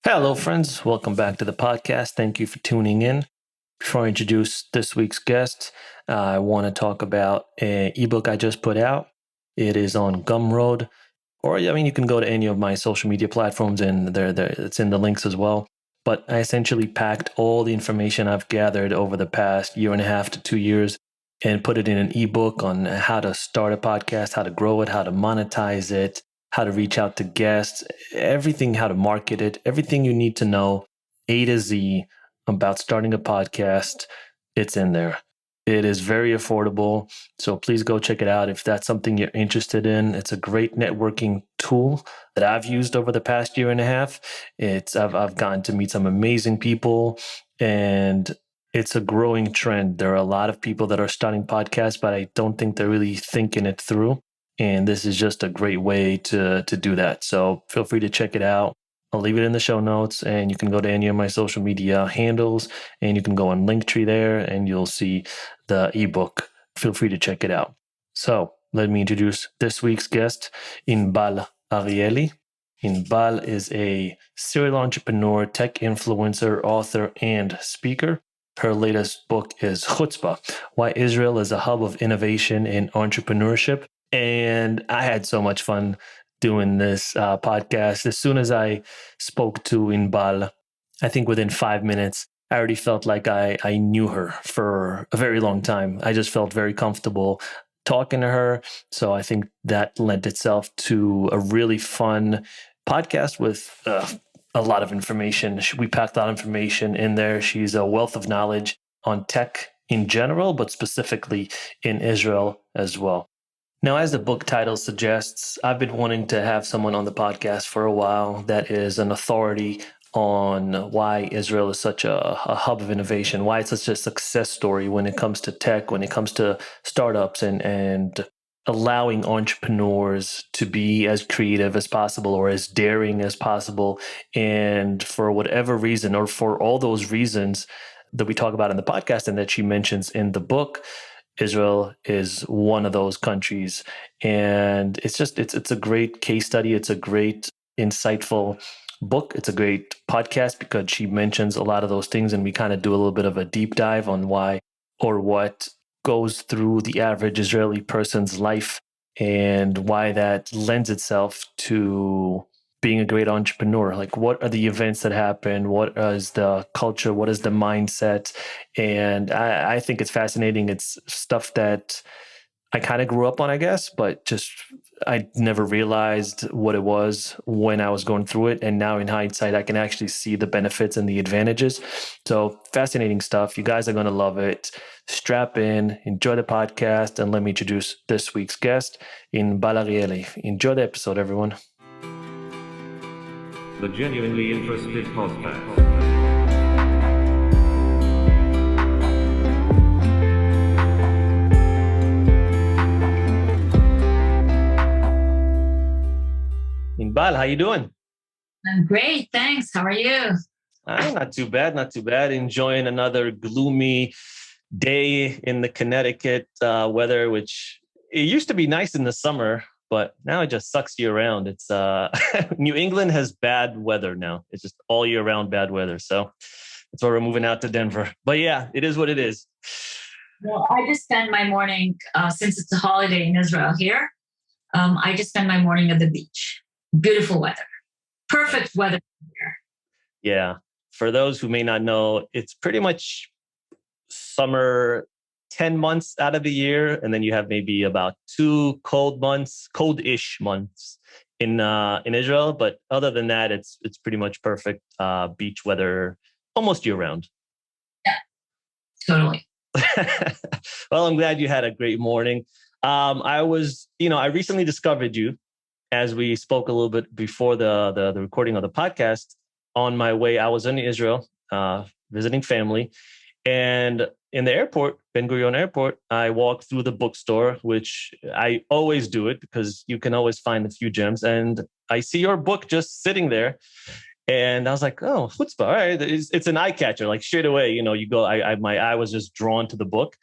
Hello, friends. Welcome back to the podcast. Thank you for tuning in. Before I introduce this week's guest, I want to talk about an ebook I just put out. It is on Gumroad, or you can go to any of my social media platforms, and it's in the links as well. But I essentially packed all the information I've gathered over the past year and a half to 2 years and put it in an ebook on how to start a podcast, how to grow it, how to monetize it, how to reach out to guests, everything, how to market it, everything you need to know, A to Z, about starting a podcast. It's in there. It is very affordable. So please go check it out if that's something you're interested in. It's a great networking tool that I've used over the past year and a half. I've gotten to meet some amazing people, and it's a growing trend. There are a lot of people that are starting podcasts, but I don't think they're really thinking it through. And this is just a great way to do that. So feel free to check it out. I'll leave it in the show notes, and you can go to any of my social media handles, and you can go on Linktree there, and you'll see the ebook. Feel free to check it out. So let me introduce this week's guest, Inbal Arieli. Inbal is a serial entrepreneur, tech influencer, author, and speaker. Her latest book is Chutzpah, Why Israel is a Hub of Innovation and Entrepreneurship. And I had so much fun doing this podcast. As soon as I spoke to Inbal, I think within 5 minutes, I already felt like I knew her for a very long time. I just felt very comfortable talking to her. So I think that lent itself to a really fun podcast with a lot of information. We packed a lot of information in there. She's a wealth of knowledge on tech in general, but specifically in Israel as well. Now, as the book title suggests, I've been wanting to have someone on the podcast for a while that is an authority on why Israel is such a hub of innovation, why it's such a success story when it comes to tech, when it comes to startups, and allowing entrepreneurs to be as creative as possible or as daring as possible. And for whatever reason, or for all those reasons that we talk about in the podcast and that she mentions in the book, Israel is one of those countries. And it's a great case study. It's a great, insightful book. It's a great podcast because she mentions a lot of those things, and we kind of do a little bit of a deep dive on why or what goes through the average Israeli person's life and why that lends itself to being a great entrepreneur. Like, what are the events that happen? What is the culture? What is the mindset? And I think it's fascinating. It's stuff that I kind of grew up on, I guess, but just I never realized what it was when I was going through it. And now in hindsight, I can actually see the benefits and the advantages. So fascinating stuff. You guys are going to love it. Strap in, enjoy the podcast, and let me introduce this week's guest, Inbal Arieli. Enjoy the episode, everyone. The Genuinely Interested Podcast. Inbal, how you doing? I'm great, thanks. How are you? Not too bad, not too bad. Enjoying another gloomy day in the Connecticut weather, which it used to be nice in the summer, but now it just sucks year round. It's New England has bad weather now. It's just all year round bad weather. So that's why we're moving out to Denver. But yeah, it is what it is. Well, I just spend my morning, since it's a holiday in Israel here, I just spend my morning at the beach. Beautiful weather. Perfect weather here. Yeah. For those who may not know, it's pretty much summer 10 months out of the year. And then you have maybe about 2 cold-ish months in Israel. But other than that, it's pretty much perfect beach weather almost year round. Yeah, totally. Well, I'm glad you had a great morning. I recently discovered you as we spoke a little bit before the recording of the podcast. On my way, I was in Israel visiting family. And in the airport, Ben Gurion Airport, I walked through the bookstore, which I always do it because you can always find a few gems. And I see your book just sitting there. And I was like, oh, Chutzpah, all right. It's an eye catcher. Like straight away, you go, my eye was just drawn to the book.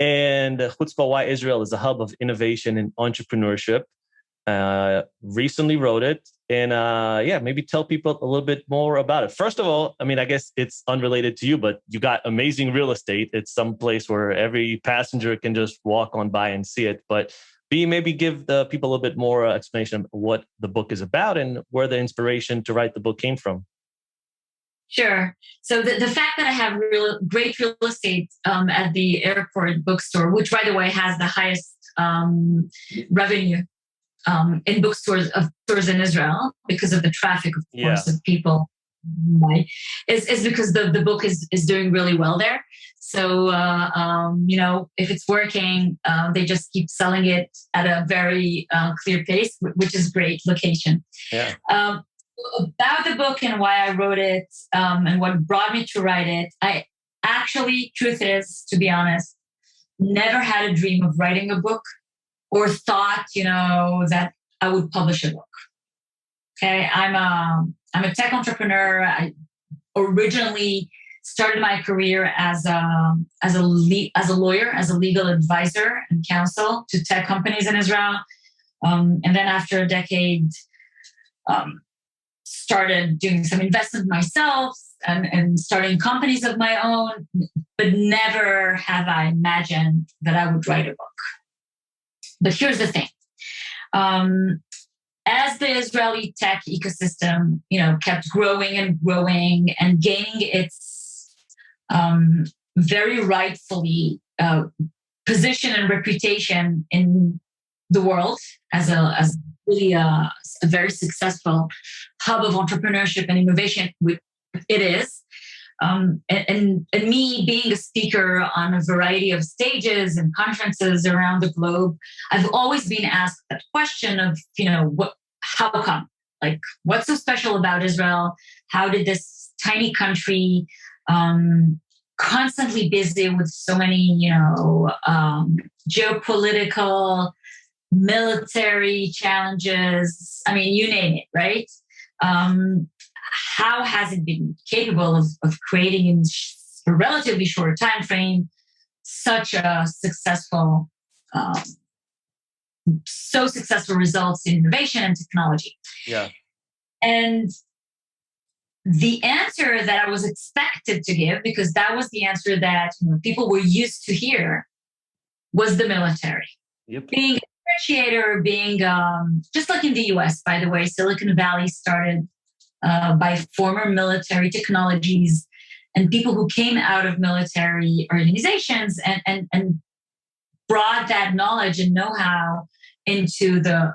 And Chutzpah, Why Israel is a Hub of Innovation and Entrepreneurship. Recently wrote it. and maybe tell people a little bit more about it. First of all, I mean, I guess it's unrelated to you, but you got amazing real estate. It's some place where every passenger can just walk on by and see it. But B, maybe give the people a little bit more explanation of what the book is about and where the inspiration to write the book came from. Sure. So the fact that I have great real estate at the airport bookstore, which by the way has the highest revenue in bookstores of stores in Israel because of the traffic, of course, of people, is because the book is doing really well there. So if it's working, they just keep selling it at a very clear pace, which is great location. Yeah. About the book and why I wrote it and what brought me to write it, I actually, truth is, to be honest, never had a dream of writing a book or thought, that I would publish a book. Okay, I'm a tech entrepreneur. I originally started my career as a lawyer, as a legal advisor and counsel to tech companies in Israel, and then after a decade. Started doing some investment myself and starting companies of my own, but never have I imagined that I would write a book. But here's the thing. As the Israeli tech ecosystem, kept growing and gaining its very rightfully position and reputation in the world as really a very successful hub of entrepreneurship and innovation, which it is. And me being a speaker on a variety of stages and conferences around the globe, I've always been asked that question of, how come? Like, what's so special about Israel? How did this tiny country, constantly busy with so many, geopolitical, military challenges, I mean, you name it, right? How has it been capable of creating in a relatively short time frame such a successful results in innovation and technology? Yeah. And the answer that I was expected to give, because that was the answer that people were used to hear, was the military. Yep. Being a differentiator, being just like in the US, by the way, Silicon Valley started by former military technologies and people who came out of military organizations and brought that knowledge and know-how into the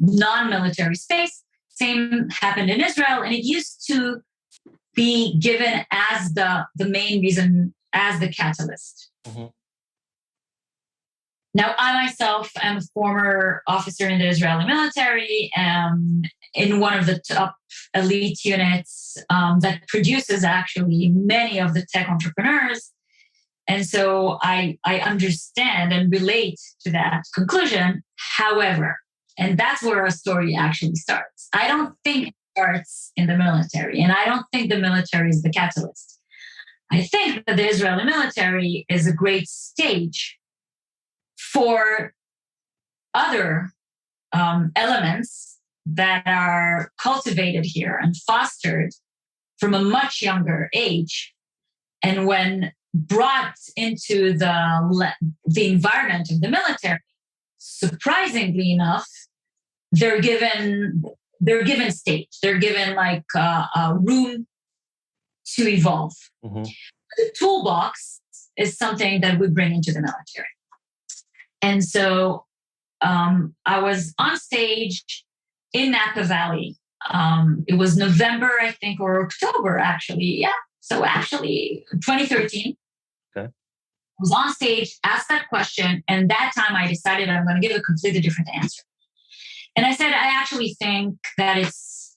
non-military space. Same happened in Israel, and it used to be given as the main reason, as the catalyst. Mm-hmm. Now, I myself am a former officer in the Israeli military, in one of the top elite units that produces actually many of the tech entrepreneurs. And so I understand and relate to that conclusion. However, and that's where our story actually starts. I don't think it starts in the military, and I don't think the military is the catalyst. I think that the Israeli military is a great stage for other elements that are cultivated here and fostered from a much younger age. And when brought into the environment of the military, surprisingly enough, they're given stage. They're given like a room to evolve. Mm-hmm. The toolbox is something that we bring into the military. And so I was on stage in Napa Valley. It was November, I think, or October, actually. Yeah. So actually, 2013. Okay. I was on stage, asked that question, and that time I decided I'm going to give a completely different answer. And I said, I actually think that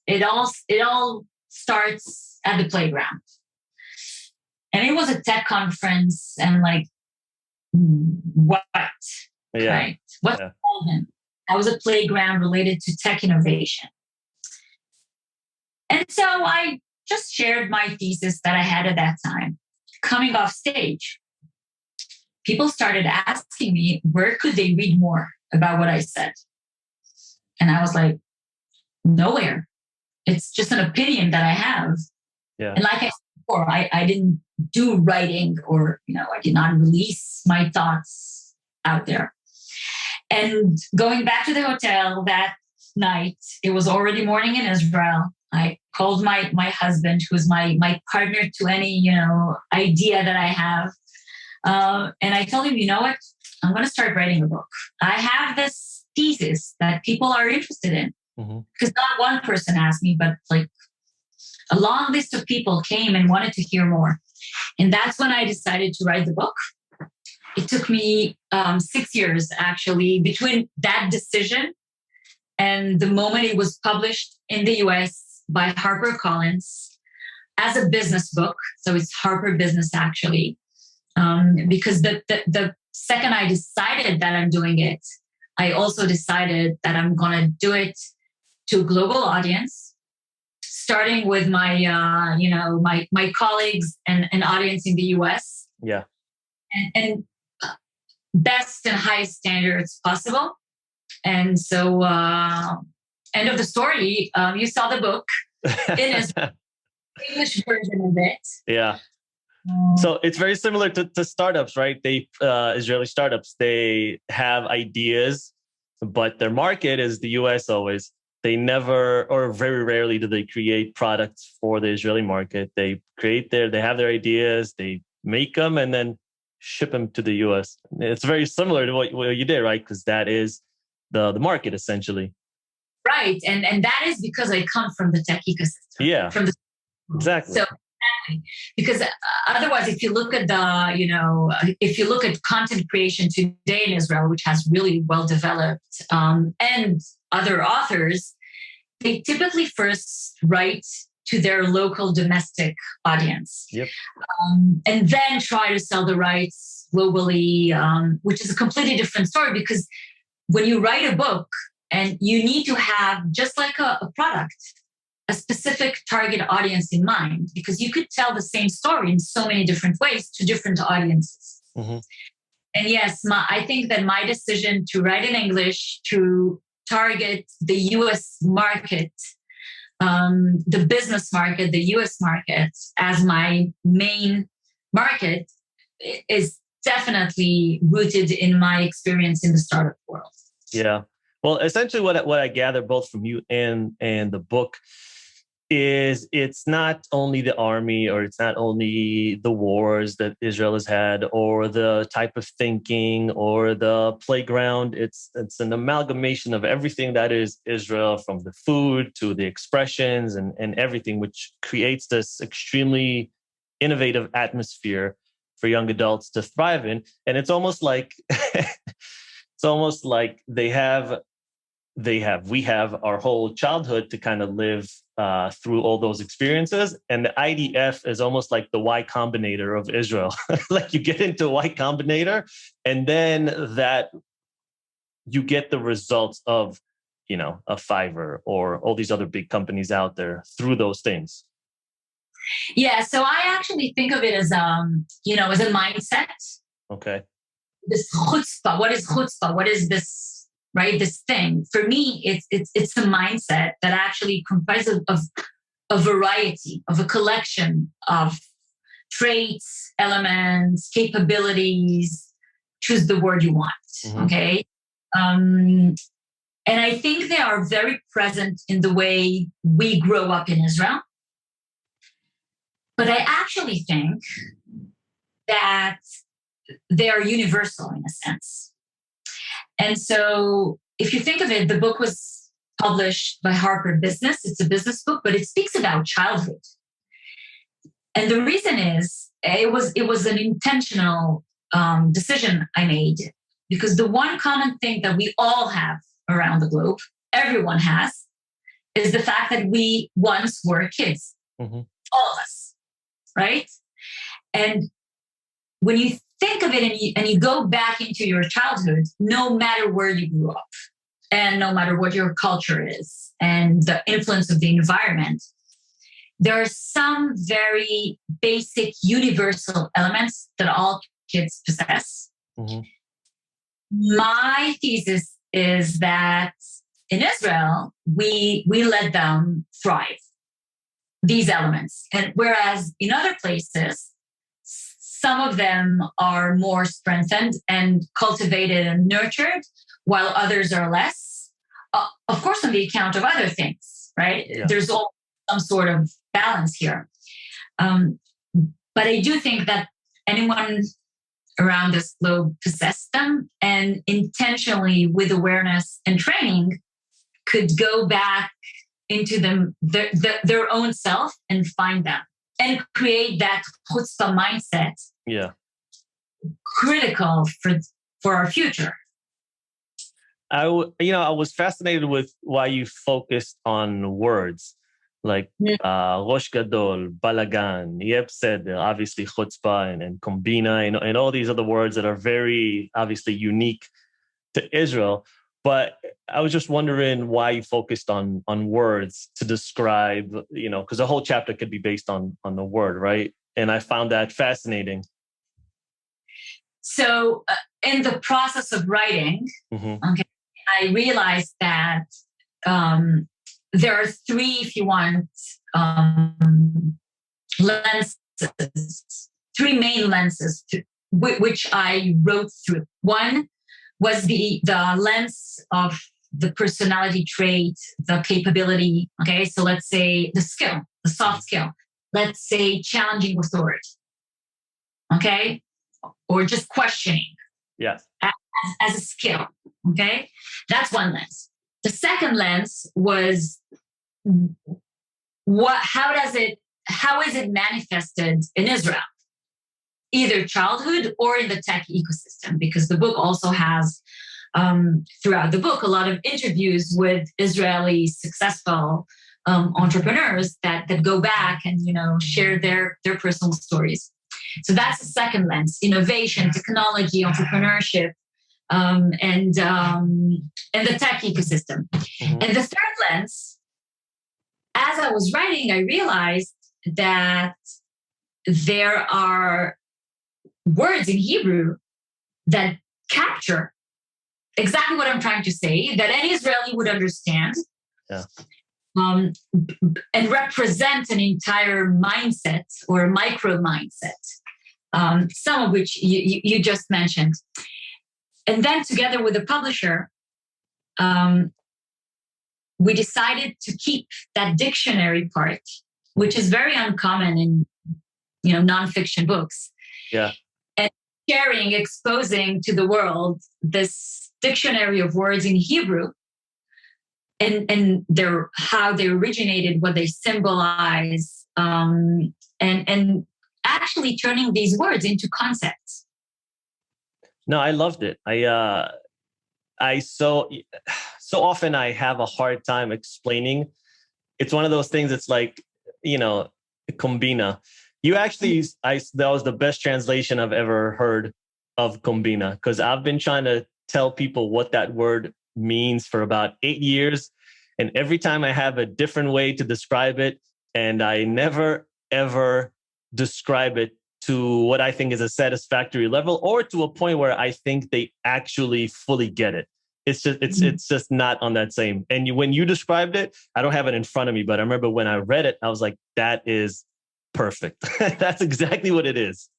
it all starts at the playground. And it was a tech conference, and like, what? Yeah. Right? What's relevant? I was a playground related to tech innovation. And so I just shared my thesis that I had at that time. Coming off stage, people started asking me, where could they read more about what I said? And I was like, Nowhere. It's just an opinion that I have. Yeah. And like I said before, I didn't do writing, or, I did not release my thoughts out there. And going back to the hotel that night, it was already morning in Israel. I called my husband, who's my partner to any, idea that I have. And I told him, you know what? I'm going to start writing a book. I have this thesis that people are interested in. Because not one person asked me, but like a long list of people came and wanted to hear more. And that's when I decided to write the book. It took me 6 years, actually, between that decision and the moment it was published in the US by HarperCollins as a business book. So it's Harper Business, actually. Because the second I decided that I'm doing it, I also decided that I'm going to do it to a global audience, starting with my colleagues and audience in the US. Yeah. And best and highest standards possible. And so, end of the story, you saw the book in its English version of it. Yeah. So it's very similar to startups, right? They Israeli startups, they have ideas, but their market is the US always. They never, or very rarely, do they create products for the Israeli market. They have their ideas, they make them, and then ship them to the US. It's very similar to what you did, right? Because that is the market, essentially. Right. And that is because I come from the tech ecosystem. Yeah, exactly. So, because otherwise, if you look at if you look at content creation today in Israel, which has really well developed, and other authors, they typically first write to their local domestic audience. Yep. And then try to sell the rights globally, which is a completely different story, because when you write a book, and you need to have, just like a product, a specific target audience in mind, because you could tell the same story in so many different ways to different audiences. And yes, I think that my decision to write in English, to target the US market, the business market, the US market as my main market, is definitely rooted in my experience in the startup world. Yeah. Well, essentially what I gather both from you and the book is it's not only the army, or it's not only the wars that Israel has had, or the type of thinking, or the playground. It's an amalgamation of everything that is Israel, from the food to the expressions and everything, which creates this extremely innovative atmosphere for young adults to thrive in. And it's almost like we have our whole childhood to kind of live through all those experiences. And the IDF is almost like the Y Combinator of Israel. Like you get into Y Combinator, and then that you get the results of, a Fiverr or all these other big companies out there through those things. Yeah. So I actually think of it as, as a mindset. Okay. This chutzpah. What is chutzpah? What is this? Right, this thing. For me, it's a mindset that actually comprises of a variety, of a collection of traits, elements, capabilities. Choose the word you want. Okay, and I think they are very present in the way we grow up in Israel. But I actually think that they are universal in a sense. And so if you think of it, the book was published by Harper Business. It's a business book, but it speaks about childhood. And the reason is it was an intentional decision I made, because the one common thing that we all have around the globe, everyone has, is the fact that we once were kids. All of us, right? And when you think of it and you go back into your childhood, no matter where you grew up and no matter what your culture is and the influence of the environment, there are some very basic universal elements that all kids possess. My thesis is that in Israel, we let them thrive, these elements. And whereas in other places, some of them are more strengthened and cultivated and nurtured, while others are less. Of course, on the account of other things, right? Yeah. There's all some sort of balance here. But I do think that anyone around this globe possess them, and intentionally, with awareness and training, could go back into them their own self and find them and create that chutzpah mindset. Yeah, critical for our future. I was fascinated with why you focused on words like Rosh Gadol, Balagan, Yeb Seder, obviously Chutzpah and Kombina, and all these other words that are very obviously unique to Israel. But I was just wondering why you focused on words to describe, because the whole chapter could be based on the word, right? And I found that fascinating. So in the process of writing, okay, I realized that there are three, if you want, lenses, three main lenses which I wrote through. One was the lens of the personality trait, the capability. Okay, so let's say the skill, the soft skill. Let's say challenging authority. Okay, or just questioning. Yes. As a skill. Okay, that's one lens. The second lens was how is it manifested in Israel, either childhood or in the tech ecosystem, because the book also has throughout the book a lot of interviews with Israeli successful entrepreneurs that go back and share their personal stories. So that's the second lens: innovation, technology, entrepreneurship, and the tech ecosystem. And the third lens, as I was writing, I realized that there are words in Hebrew that capture exactly what I'm trying to say, that any Israeli would understand, and represent an entire mindset or micro mindset, some of which you just mentioned. And then together with the publisher, we decided to keep that dictionary part, which is very uncommon in nonfiction books. Yeah. And exposing to the world this dictionary of words in Hebrew and how they originated, what they symbolize, and actually turning these words into concepts. No, I loved it. I so often I have a hard time explaining. It's one of those things. It's like, Kombina. You actually, that was the best translation I've ever heard of Kombina, because I've been trying to tell people what that word means for about 8 years. And every time I have a different way to describe it, and I never, ever describe it to what I think is a satisfactory level, or to a point where I think they actually fully get it. It's just not on that same. And when you described it, I don't have it in front of me, but I remember when I read it, I was like, that is perfect. That's exactly what it is.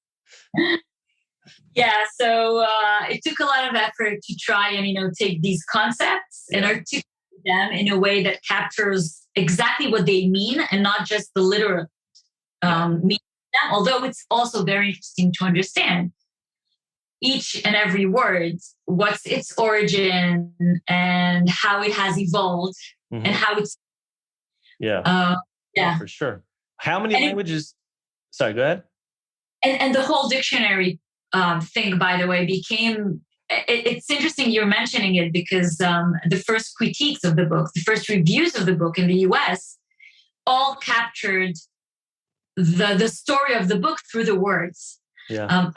Yeah. So it took a lot of effort to try and, take these concepts and articulate them in a way that captures exactly what they mean and not just the literal meaning. Although it's also very interesting to understand each and every word, what's its origin and how it has evolved and how it's. Yeah, for sure. How many languages? Sorry, go ahead. And the whole dictionary thing, by the way, became. It's interesting you're mentioning it, because the first critiques of the book, the first reviews of the book in the US, all captured the story of the book through the words. Yeah.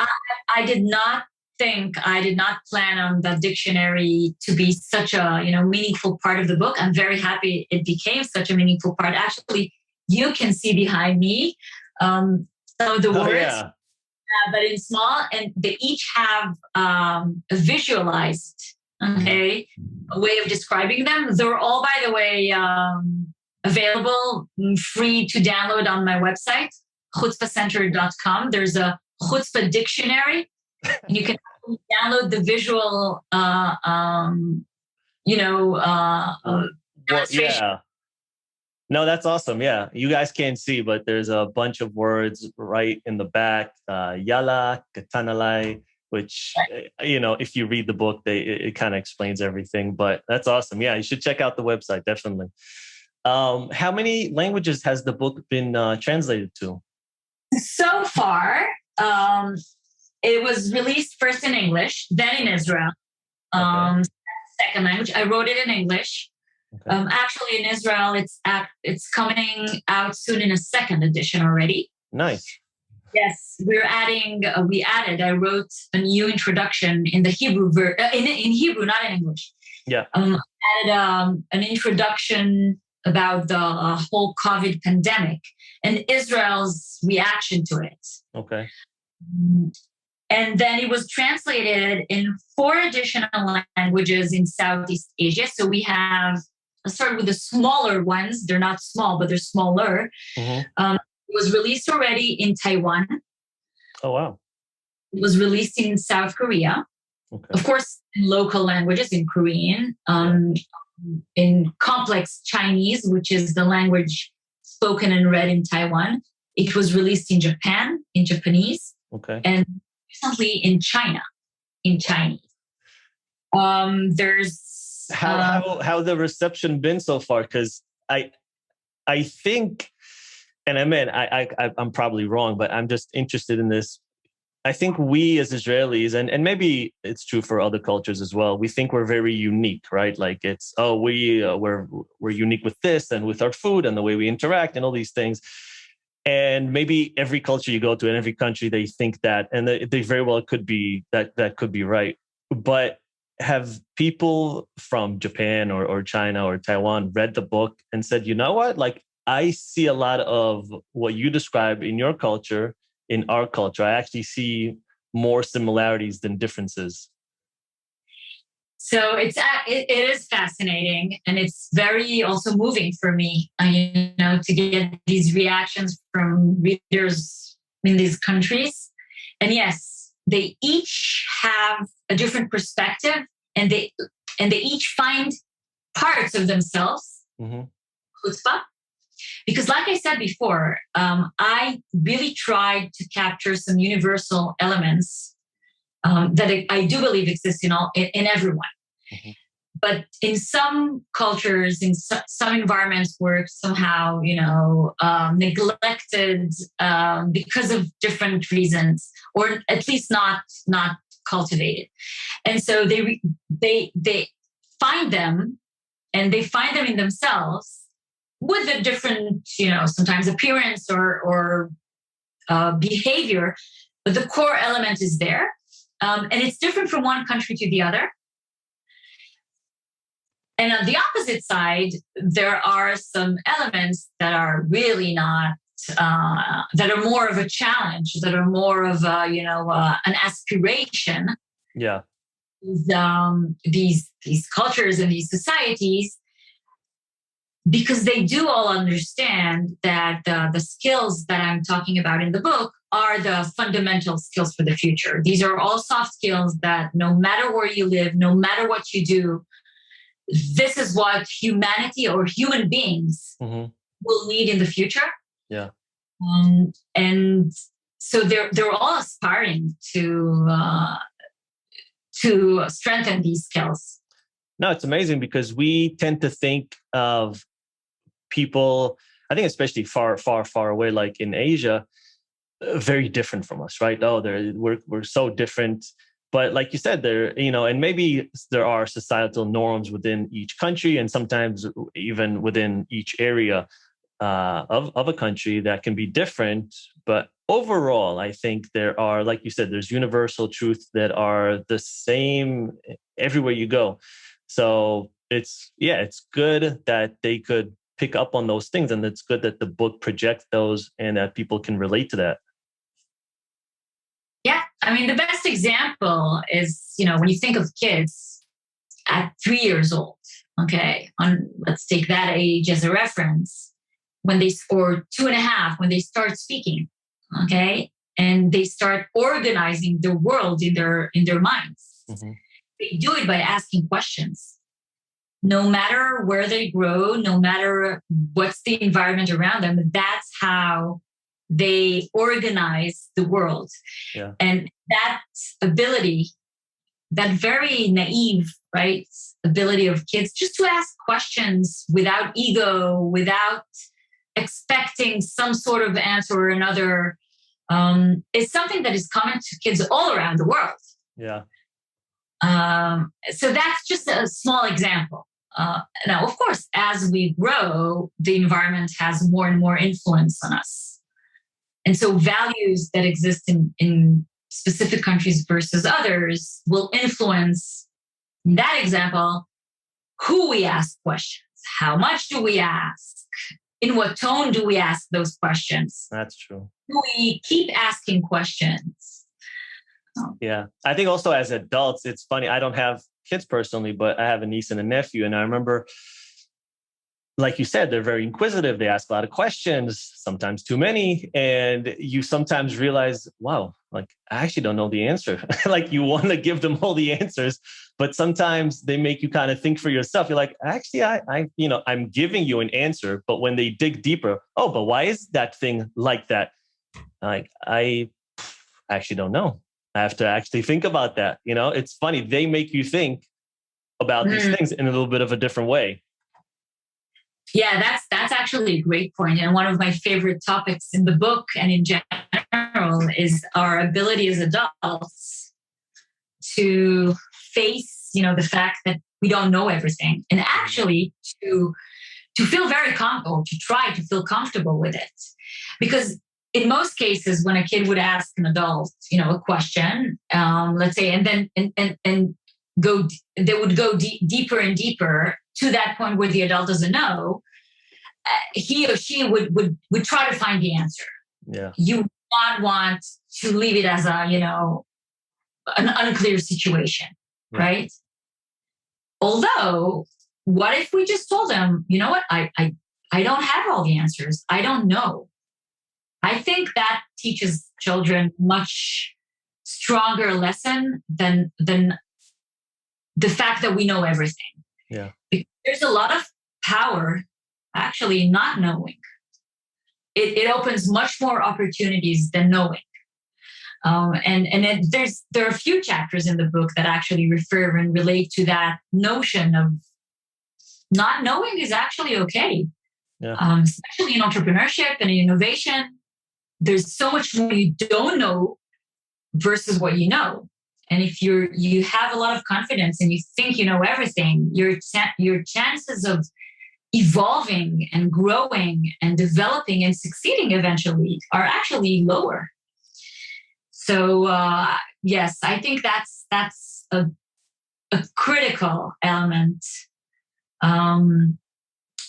I did not plan on the dictionary to be such a meaningful part of the book. I'm very happy it became such a meaningful part. Actually, you can see behind me some of the words, but in small, and they each have a visualized Okay, a way of describing them. They're all, by the way, available, free to download on my website, chutzpahcenter.com. There's a chutzpah dictionary. You can download the visual, demonstration. Yeah. No, that's awesome. Yeah. You guys can't see, but there's a bunch of words right in the back. Yala, katanalai, which, if you read the book, it kind of explains everything. But that's awesome. Yeah, you should check out the website, definitely. How many languages has the book been translated to? So far, it was released first in English, then in Israel. Second language. I wrote it in English. Okay. Actually, in Israel, it's coming out soon in a second edition already. Nice. Yes, I wrote a new introduction in the Hebrew, in Hebrew, not in English. Yeah. Added an introduction about the whole COVID pandemic and Israel's reaction to it. Okay. And then it was translated in 4 additional languages in Southeast Asia. So we have, let's start with the smaller ones. They're not small, but they're smaller. Mm-hmm. It was released already in Taiwan. Oh, wow. It was released in South Korea. Okay. Of course, in local languages, in Korean, in complex Chinese, which is the language spoken and read in Taiwan. It was released in Japan, in Japanese. Okay. And recently in China, in Chinese. There's how the reception been so far? Because I think, and I'm probably wrong, but I'm just interested in this. I think we as Israelis, and maybe it's true for other cultures as well, we think we're very unique, right? Like it's, we're unique with this and with our food and the way we interact and all these things. And maybe every culture you go to in every country, they think that, and they very well could be that could be right. But have people from Japan or China or Taiwan read the book and said, you know what? Like I see a lot of what you describe in your culture, in our culture. I actually see more similarities than differences. So it is fascinating, and it's very also moving for me, to get these reactions from readers in these countries. And yes, they each have a different perspective, and they each find parts of themselves, chutzpah. Because like I said before, I really tried to capture some universal elements that I do believe exist in everyone. Mm-hmm. But in some cultures, in some environments were somehow, neglected because of different reasons, or at least not cultivated. And so they find them, and they find them in themselves with a different, sometimes appearance or behavior, but the core element is there. And it's different from one country to the other. And on the opposite side, there are some elements that are really not, that are more of a challenge, that are more of an aspiration. Yeah. These cultures and these societies, because they do all understand that the skills that I'm talking about in the book are the fundamental skills for the future. These are all soft skills that no matter where you live, no matter what you do, this is what humanity or human beings will need in the future. Yeah. And so they're all aspiring to strengthen these skills. No, it's amazing because we tend to think of people, I think especially far, far, far away, like in Asia, very different from us, right? Oh, we're so different. But like you said, and maybe there are societal norms within each country, and sometimes even within each area of a country that can be different. But overall, I think there are, like you said, there's universal truths that are the same everywhere you go. So it's good that they could pick up on those things, and it's good that the book projects those and that people can relate to that. Yeah, I mean, the best example is, when you think of kids, at 3 years old, okay, let's take that age as a reference, or 2.5, when they start speaking, okay, and they start organizing the world in their minds. Mm-hmm. They do it by asking questions. No matter where they grow, no matter what's the environment around them, that's how they organize the world. Yeah. And that ability, that very naive, right, ability of kids just to ask questions without ego, without expecting some sort of answer or another, is something that is common to kids all around the world. Yeah. So that's just a small example. Now, of course, as we grow, the environment has more and more influence on us. And so values that exist in specific countries versus others will influence, in that example, who we ask questions, how much do we ask, in what tone do we ask those questions. That's true. Do we keep asking questions? Yeah. I think also as adults, it's funny. I don't have kids personally, but I have a niece and a nephew. And I remember, like you said, they're very inquisitive. They ask a lot of questions, sometimes too many. And you sometimes realize, wow, like I actually don't know the answer. Like you want to give them all the answers, but sometimes they make you kind of think for yourself. You're like, actually, I'm giving you an answer, but when they dig deeper, oh, but why is that thing like that? Like, I actually don't know. I have to actually think about that. It's funny. They make you think about these things in a little bit of a different way. Yeah, that's actually a great point. And one of my favorite topics in the book and in general is our ability as adults to face, the fact that we don't know everything, and actually to feel very comfortable, to try to feel comfortable with it. Because in most cases, when a kid would ask an adult, a question, let's say, and then they would go deeper and deeper to that point where the adult doesn't know, he or she would try to find the answer. Yeah. You would not want to leave it as an unclear situation, right? Although, what if we just told them, you know what, I don't have all the answers. I don't know. I think that teaches children much stronger lesson than the fact that we know everything. Yeah. Because there's a lot of power actually not knowing. It opens much more opportunities than knowing. There are a few chapters in the book that actually refer and relate to that notion of not knowing is actually okay. Yeah. Especially in entrepreneurship and in innovation. There's so much more you don't know versus what you know. And if you have a lot of confidence and you think you know everything, your chances of evolving and growing and developing and succeeding eventually are actually lower. So yes, I think that's a critical element. And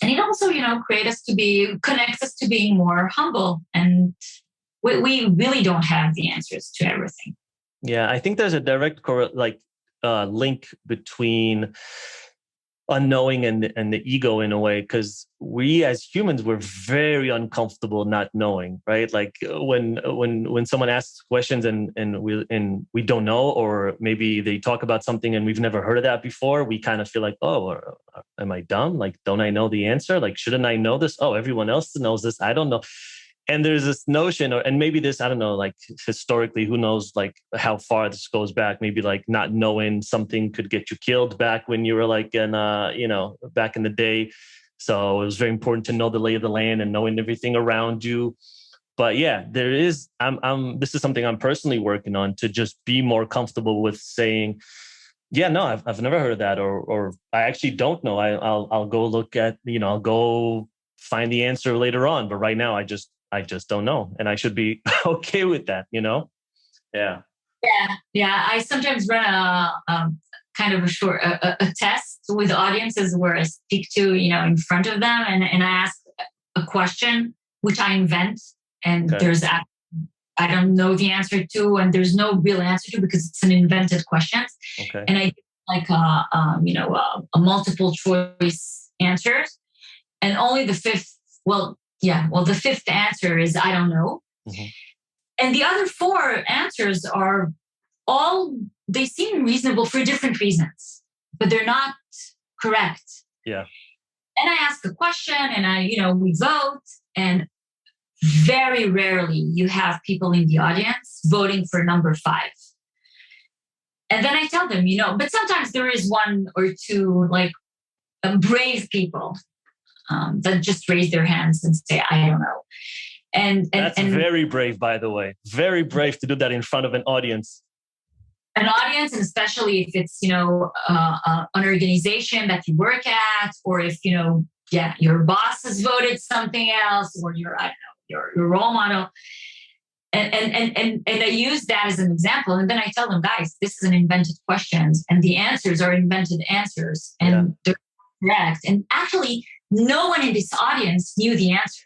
it also, connects us to being more humble, and we really don't have the answers to everything. Yeah, I think there's a direct link between unknowing and the ego in a way, because we as humans, we're very uncomfortable not knowing, right? Like when someone asks questions and we don't know, or maybe they talk about something and we've never heard of that before, we kind of feel like, oh, am I dumb? Like, don't I know the answer? Like, shouldn't I know this? Oh, everyone else knows this. I don't know. And there's this notion, and maybe this, I don't know, like historically, who knows, like how far this goes back, maybe like not knowing something could get you killed back when you were like back in the day. So it was very important to know the lay of the land and knowing everything around you. But yeah, there is, this is something I'm personally working on, to just be more comfortable with saying, yeah, no, I've never heard of that, or I actually don't know. I'll go look at, I'll go find the answer later on. But right now, I just don't know. And I should be okay with that, Yeah. Yeah. I sometimes run a kind of a test with audiences where I speak to, in front of them, and I ask a question, which I invent. And there's I don't know the answer to, and there's no real answer to, because it's an invented question. Okay. And I like a multiple choice answers, and only the fifth. The fifth answer is I don't know, and the other four answers are they seem reasonable for different reasons, but they're not correct. Yeah. And I ask a question, and we vote, and very rarely you have people in the audience voting for number 5. And then I tell them, but sometimes there is one or two like brave people that just raise their hands and say, I don't know. And that's very brave, by the way. Very brave to do that in front of an audience. And especially if it's, an organization that you work at, or if, your boss has voted something else, or your role model. And I use that as an example. And then I tell them, guys, this is an invented question, and the answers are invented answers, and they're correct. And actually, no one in this audience knew the answer.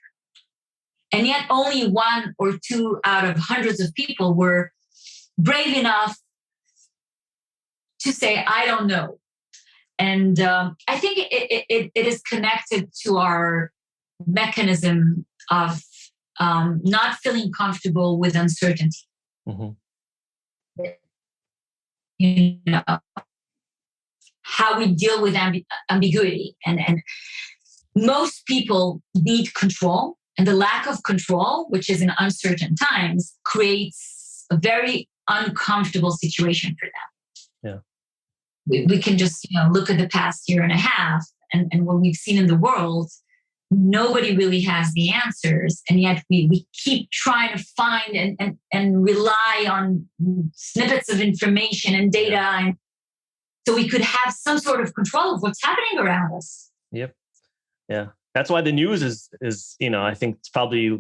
And yet only one or two out of hundreds of people were brave enough to say, I don't know. And I think it is connected to our mechanism of not feeling comfortable with uncertainty. How we deal with ambiguity. And most people need control. And the lack of control, which is in uncertain times, creates a very uncomfortable situation for them. Yeah. We can just look at the past year and a half and what we've seen in the world. Nobody really has the answers, and yet we keep trying to find and rely on snippets of information and data, and so we could have some sort of control of what's happening around us. Yep. Yeah. That's why the news is I think it's probably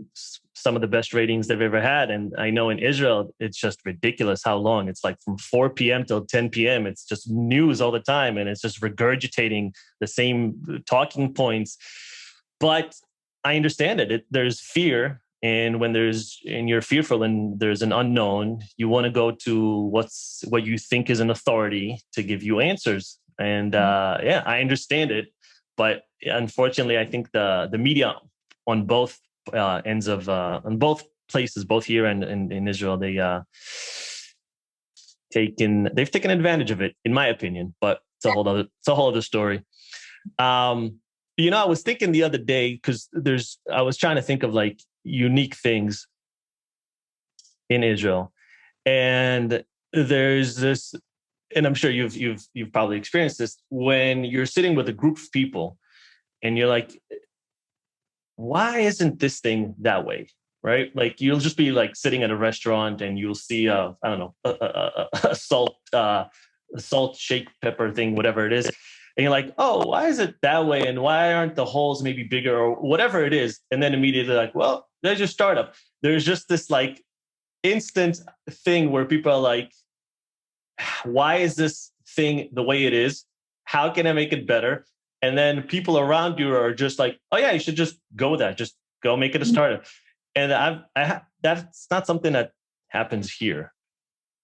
some of the best ratings they've ever had. And I know in Israel, it's just ridiculous how long. It's like from 4 p.m. till 10 p.m. It's just news all the time. And it's just regurgitating the same talking points. But I understand it. There's fear. And when you're fearful and there's an unknown, you want to go to what you think is an authority to give you answers. And I understand it. But unfortunately, I think the media on both ends of on both places, both here and in Israel, they've taken advantage of it, in my opinion. But it's a whole other story. I was thinking the other day because I was trying to think of like unique things in Israel, and there's this. And I'm sure you've probably experienced this when you're sitting with a group of people and you're like, why isn't this thing that way? Right? Like you'll just be like sitting at a restaurant and you'll see a salt shake pepper thing, whatever it is. And you're like, oh, why is it that way? And why aren't the holes maybe bigger or whatever it is? And then immediately like, well, there's your startup. There's just this like instant thing where people are like, why is this thing the way it is? How can I make it better? And then people around you are just like, oh yeah, you should just go with that. Just go make it a startup. And that's not something that happens here.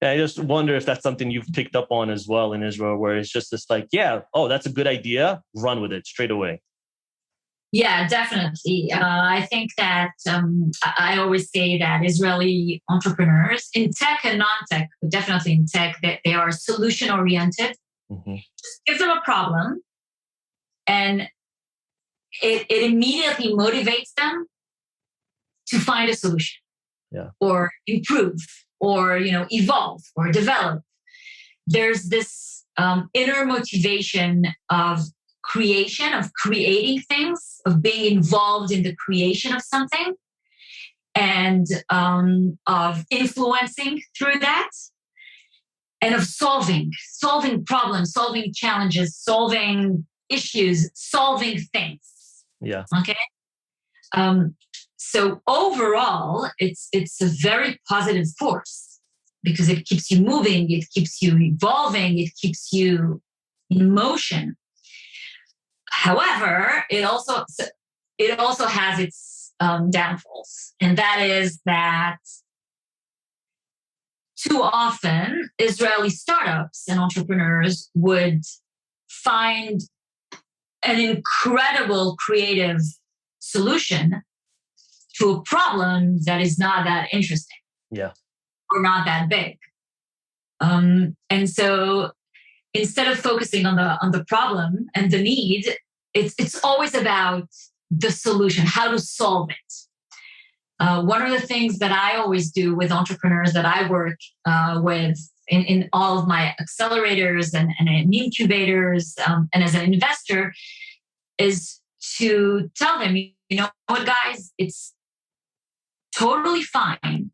And I just wonder if that's something you've picked up on as well in Israel, where it's just this like, yeah, oh, that's a good idea. Run with it straight away. Yeah, definitely. I think that I always say that Israeli entrepreneurs in tech and non-tech, but definitely in tech, that they are solution-oriented. Just give them a problem, and it immediately motivates them to find a solution, or improve, or evolve, or develop. There's this inner motivation of creation, of creating things, of being involved in the creation of something, and of influencing through that, and of solving problems, solving challenges, solving issues, solving things. Yeah. Okay. So overall, it's a very positive force because it keeps you moving, it keeps you evolving, it keeps you in motion. However, it also has its downfalls, and that is that too often Israeli startups and entrepreneurs would find an incredible creative solution to a problem that is not that interesting. Yeah. Or not that big. And so instead of focusing on the problem and the need, it's always about the solution, how to solve it. One of the things that I always do with entrepreneurs that I work with in all of my accelerators and in incubators and as an investor is to tell them, you know what, guys, it's totally fine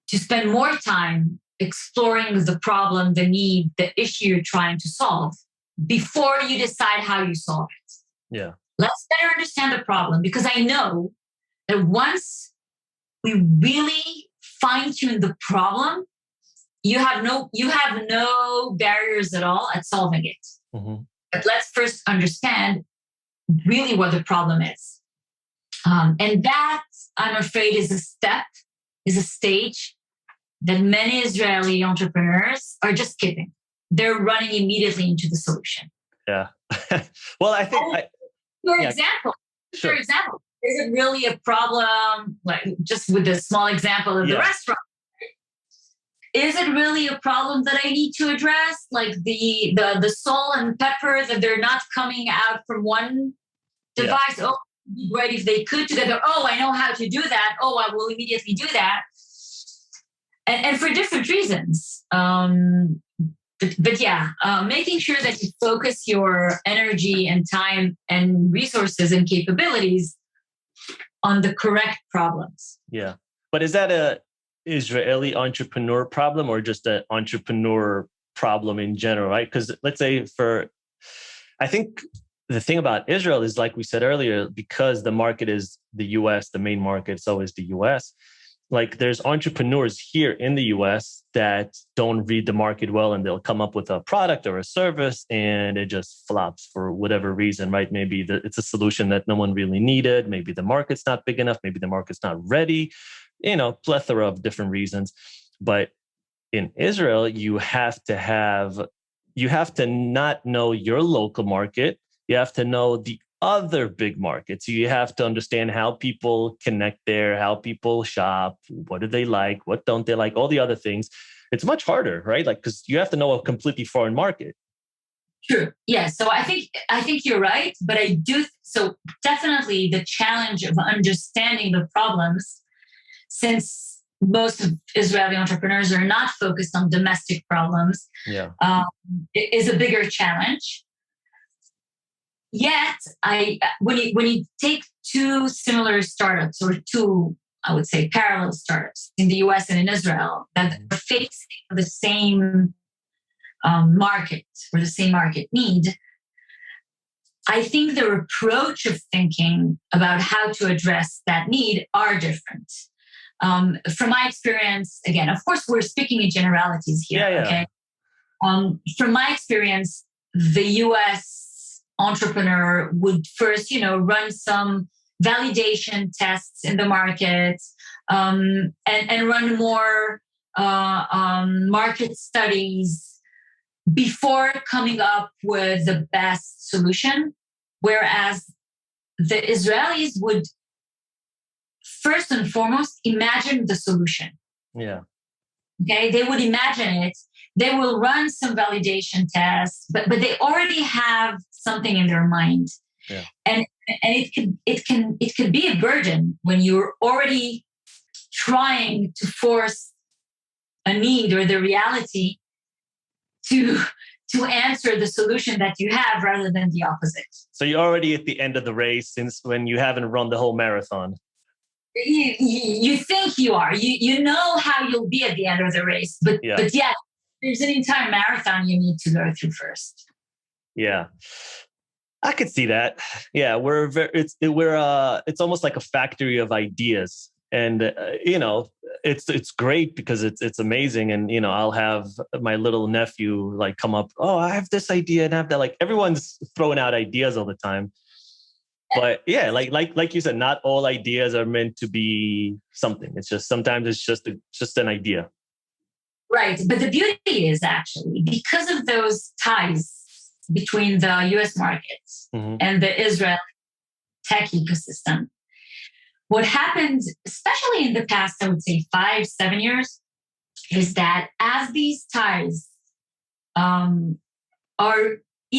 to spend more time exploring the problem, the need, the issue you're trying to solve before you decide how you solve it. Yeah. Let's better understand the problem, because I know that once we really fine-tune the problem, you have no barriers at all at solving it. Mm-hmm. But let's first understand really what the problem is. And that, I'm afraid, is a stage that many Israeli entrepreneurs are just skipping. They're running immediately into the solution. Yeah. Well, I think... For example, is it really a problem, like just with the small example of the restaurant, is it really a problem that I need to address? Like the salt and pepper, that they're not coming out from one device? Oh, it'd be great if they could together. Oh, I know how to do that. Oh, I will immediately do that. And for different reasons. But making sure that you focus your energy and time and resources and capabilities on the correct problems. Yeah. But is that a Israeli entrepreneur problem or just an entrepreneur problem in general, right? Because let's say I think the thing about Israel is, like we said earlier, because the market is the US, the main market is always the US. Like there's entrepreneurs here in the US that don't read the market well, and they'll come up with a product or a service and it just flops for whatever reason, right? Maybe it's a solution that no one really needed. Maybe the market's not big enough. Maybe the market's not ready, plethora of different reasons. But in Israel, you have to not know your local market. You have to know the other big markets. You have to understand how people connect there, how people shop, what do they like, what don't they like, all the other things. It's much harder, right? Like, because you have to know a completely foreign market. True. Yeah. So I think you're right, but I do. So definitely the challenge of understanding the problems, since most of Israeli entrepreneurs are not focused on domestic problems, is a bigger challenge. Yet, when you take two similar startups, or two, I would say, parallel startups in the US and in Israel that are facing the same market or the same market need, I think their approach of thinking about how to address that need are different. From my experience, again, of course, we're speaking in generalities here. Okay. From my experience, the US entrepreneur would first, run some validation tests in the market, and run more market studies before coming up with the best solution. Whereas the Israelis would first and foremost imagine the solution. Yeah. Okay. They would imagine it. They will run some validation tests, but they already have something in their mind. Yeah. And it could be a burden when you're already trying to force a need or the reality to answer the solution that you have rather than the opposite. So you're already at the end of the race since when you haven't run the whole marathon. You think you are. You know how you'll be at the end of the race, but there's an entire marathon you need to go through first. Yeah, I could see that. Yeah, it's almost like a factory of ideas, and it's great because it's amazing. And I'll have my little nephew like come up. Oh, I have this idea and I have that. Like everyone's throwing out ideas all the time. But yeah, like you said, not all ideas are meant to be something. It's just sometimes it's just an idea. Right. But the beauty is actually because of those ties between the US markets and the Israel tech ecosystem, what happened, especially in the past, I would say 5-7 years, is that as these ties are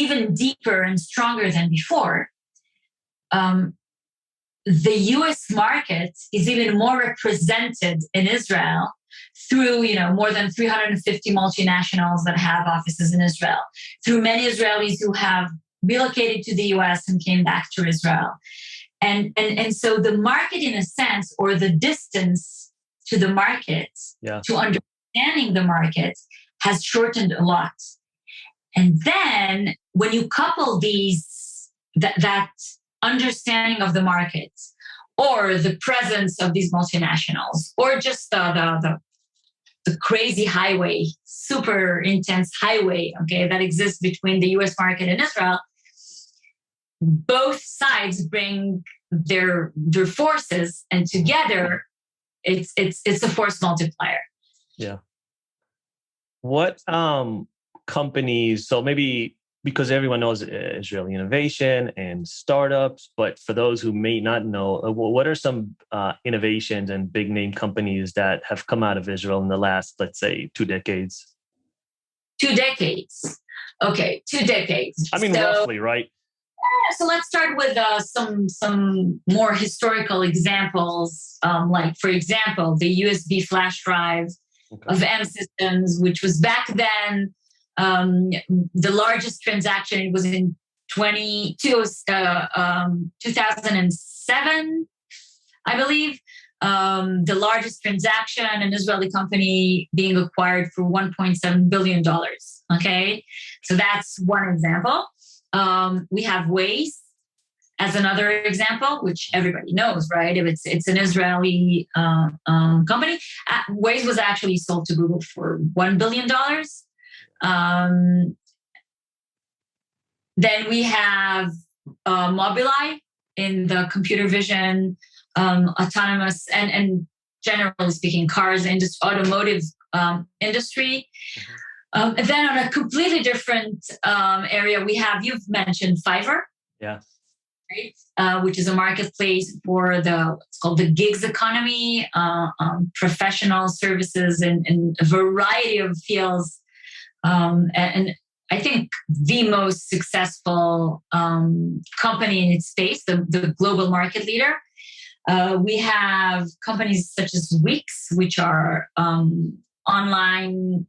even deeper and stronger than before, the US market is even more represented in Israel through, more than 350 multinationals that have offices in Israel, through many Israelis who have relocated to the US and came back to Israel. And so the market, in a sense, or the distance to the market, to understanding the market, has shortened a lot. And then when you couple that understanding of the market, or the presence of these multinationals, or just the crazy highway, super intense highway, that exists between the US market and Israel, both sides bring their forces, and together it's a force multiplier. Yeah. What companies, so maybe because everyone knows Israeli innovation and startups, but for those who may not know, what are some innovations and big name companies that have come out of Israel in the last, let's say, 2 decades? 2 decades. Okay, 2 decades. I mean, roughly, right? So let's start with some more historical examples, like, for example, the USB flash drive of M Systems, which was back then the largest transaction. It was in 2007, I believe. The largest transaction, an Israeli company being acquired for $1.7 billion. Okay, so that's one example. We have Waze as another example, which everybody knows, right? If it's an Israeli company. Waze was actually sold to Google for $1 billion. Then we have Mobileye in the computer vision, autonomous, and generally speaking, cars, automotive industry. And then on a completely different area, you've mentioned Fiverr. Yeah. Right? Which is a marketplace for it's called the gigs economy, professional services in a variety of fields. And I think the most successful company in its space, the global market leader. We have companies such as Wix, which are online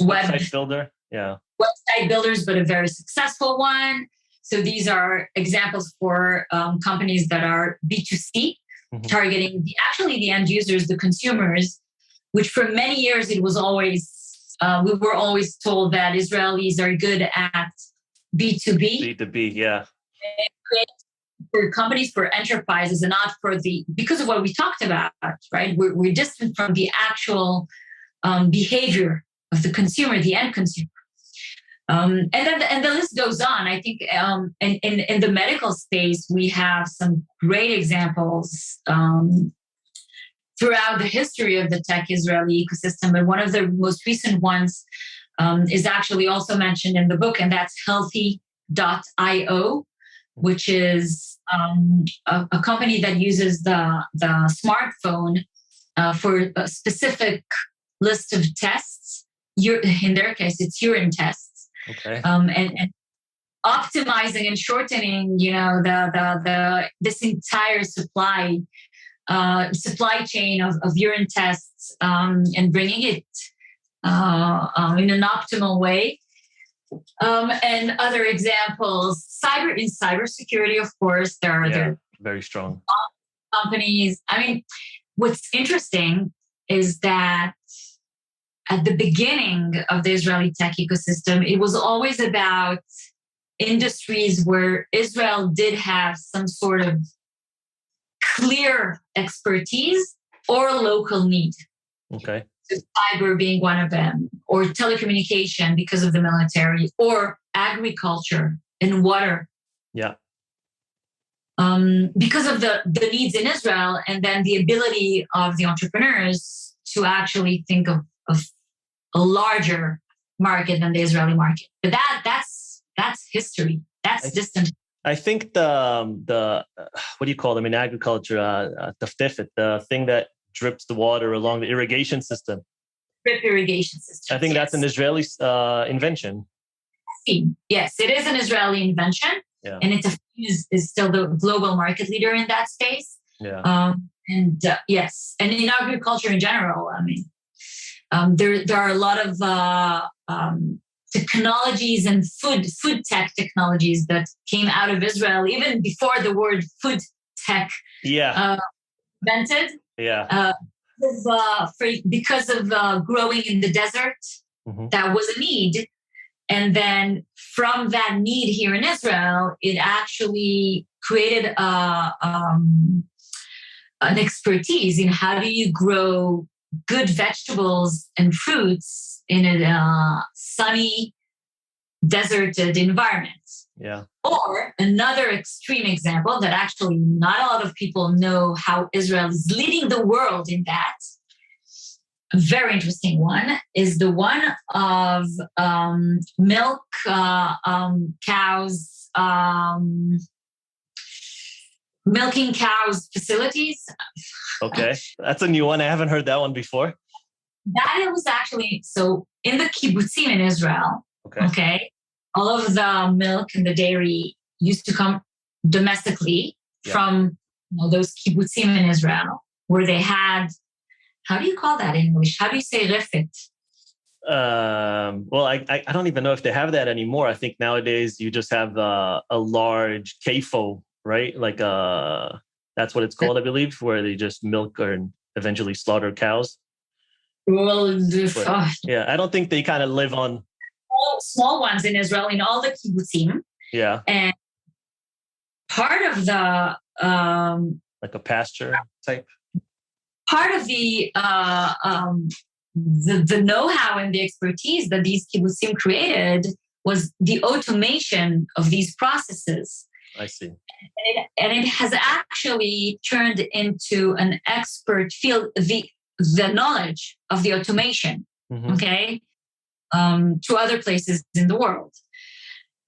website builder. Yeah. Website builders, but a very successful one. So these are examples for companies that are B2C, targeting the end users, the consumers, which for many years it was always, we were always told that Israelis are good at B2B. B2B, yeah. For companies, for enterprises, and not because of what we talked about, right? We're distant from the actual behavior of the consumer, the end consumer. And the list goes on. I think in the medical space, we have some great examples throughout the history of the tech Israeli ecosystem. But one of the most recent ones is actually also mentioned in the book, and that's Healthy.io, which is a company that uses the smartphone for a specific list of tests. In their case, it's urine tests. Okay. And optimizing and shortening, this entire supply chain of urine tests, and bringing it in an optimal way. And other examples, cybersecurity, of course, there are very strong companies. I mean, what's interesting is that at the beginning of the Israeli tech ecosystem, it was always about industries where Israel did have some sort of clear expertise or local need. Okay. So cyber being one of them, or telecommunication because of the military, or agriculture and water. Yeah. Because of the needs in Israel, and then the ability of the entrepreneurs to actually think of a larger market than the Israeli market. But that's history. That's distant. I think the what do you call them in agriculture? Taftifet, the thing that drips the water along the irrigation system. Drip irrigation system. I think that's an Israeli invention. Yes, it is an Israeli invention, and it's is still the global market leader in that space. Yeah. Yes, and in agriculture in general, I mean, there are a lot of technologies and food tech technologies that came out of Israel even before the word food tech invented. Yeah. Because of growing in the desert, that was a need. And then from that need here in Israel, it actually created an expertise in how do you grow good vegetables and fruits in a sunny, deserted environment. Yeah. Or another extreme example that actually not a lot of people know how Israel is leading the world in that. A very interesting one is the one of milk cows, milking cows facilities. Okay, that's a new one. I haven't heard that one before. That was actually, so in the kibbutzim in Israel, okay, all of the milk and the dairy used to come domestically from those kibbutzim in Israel, where they had, how do you call that in English? How do you say refit? Well, I don't even know if they have that anymore. I think nowadays you just have a large CAFO, right? Like that's what it's called, I believe, where they just milk and eventually slaughter cows. Well, yeah, I don't think they kind of live on small ones in Israel in all the kibbutzim. Yeah, and part of the like a pasture type. Part of the know-how and the expertise that these kibbutzim created was the automation of these processes. I see. And it has actually turned into an expert field, the knowledge of the automation, to other places in the world.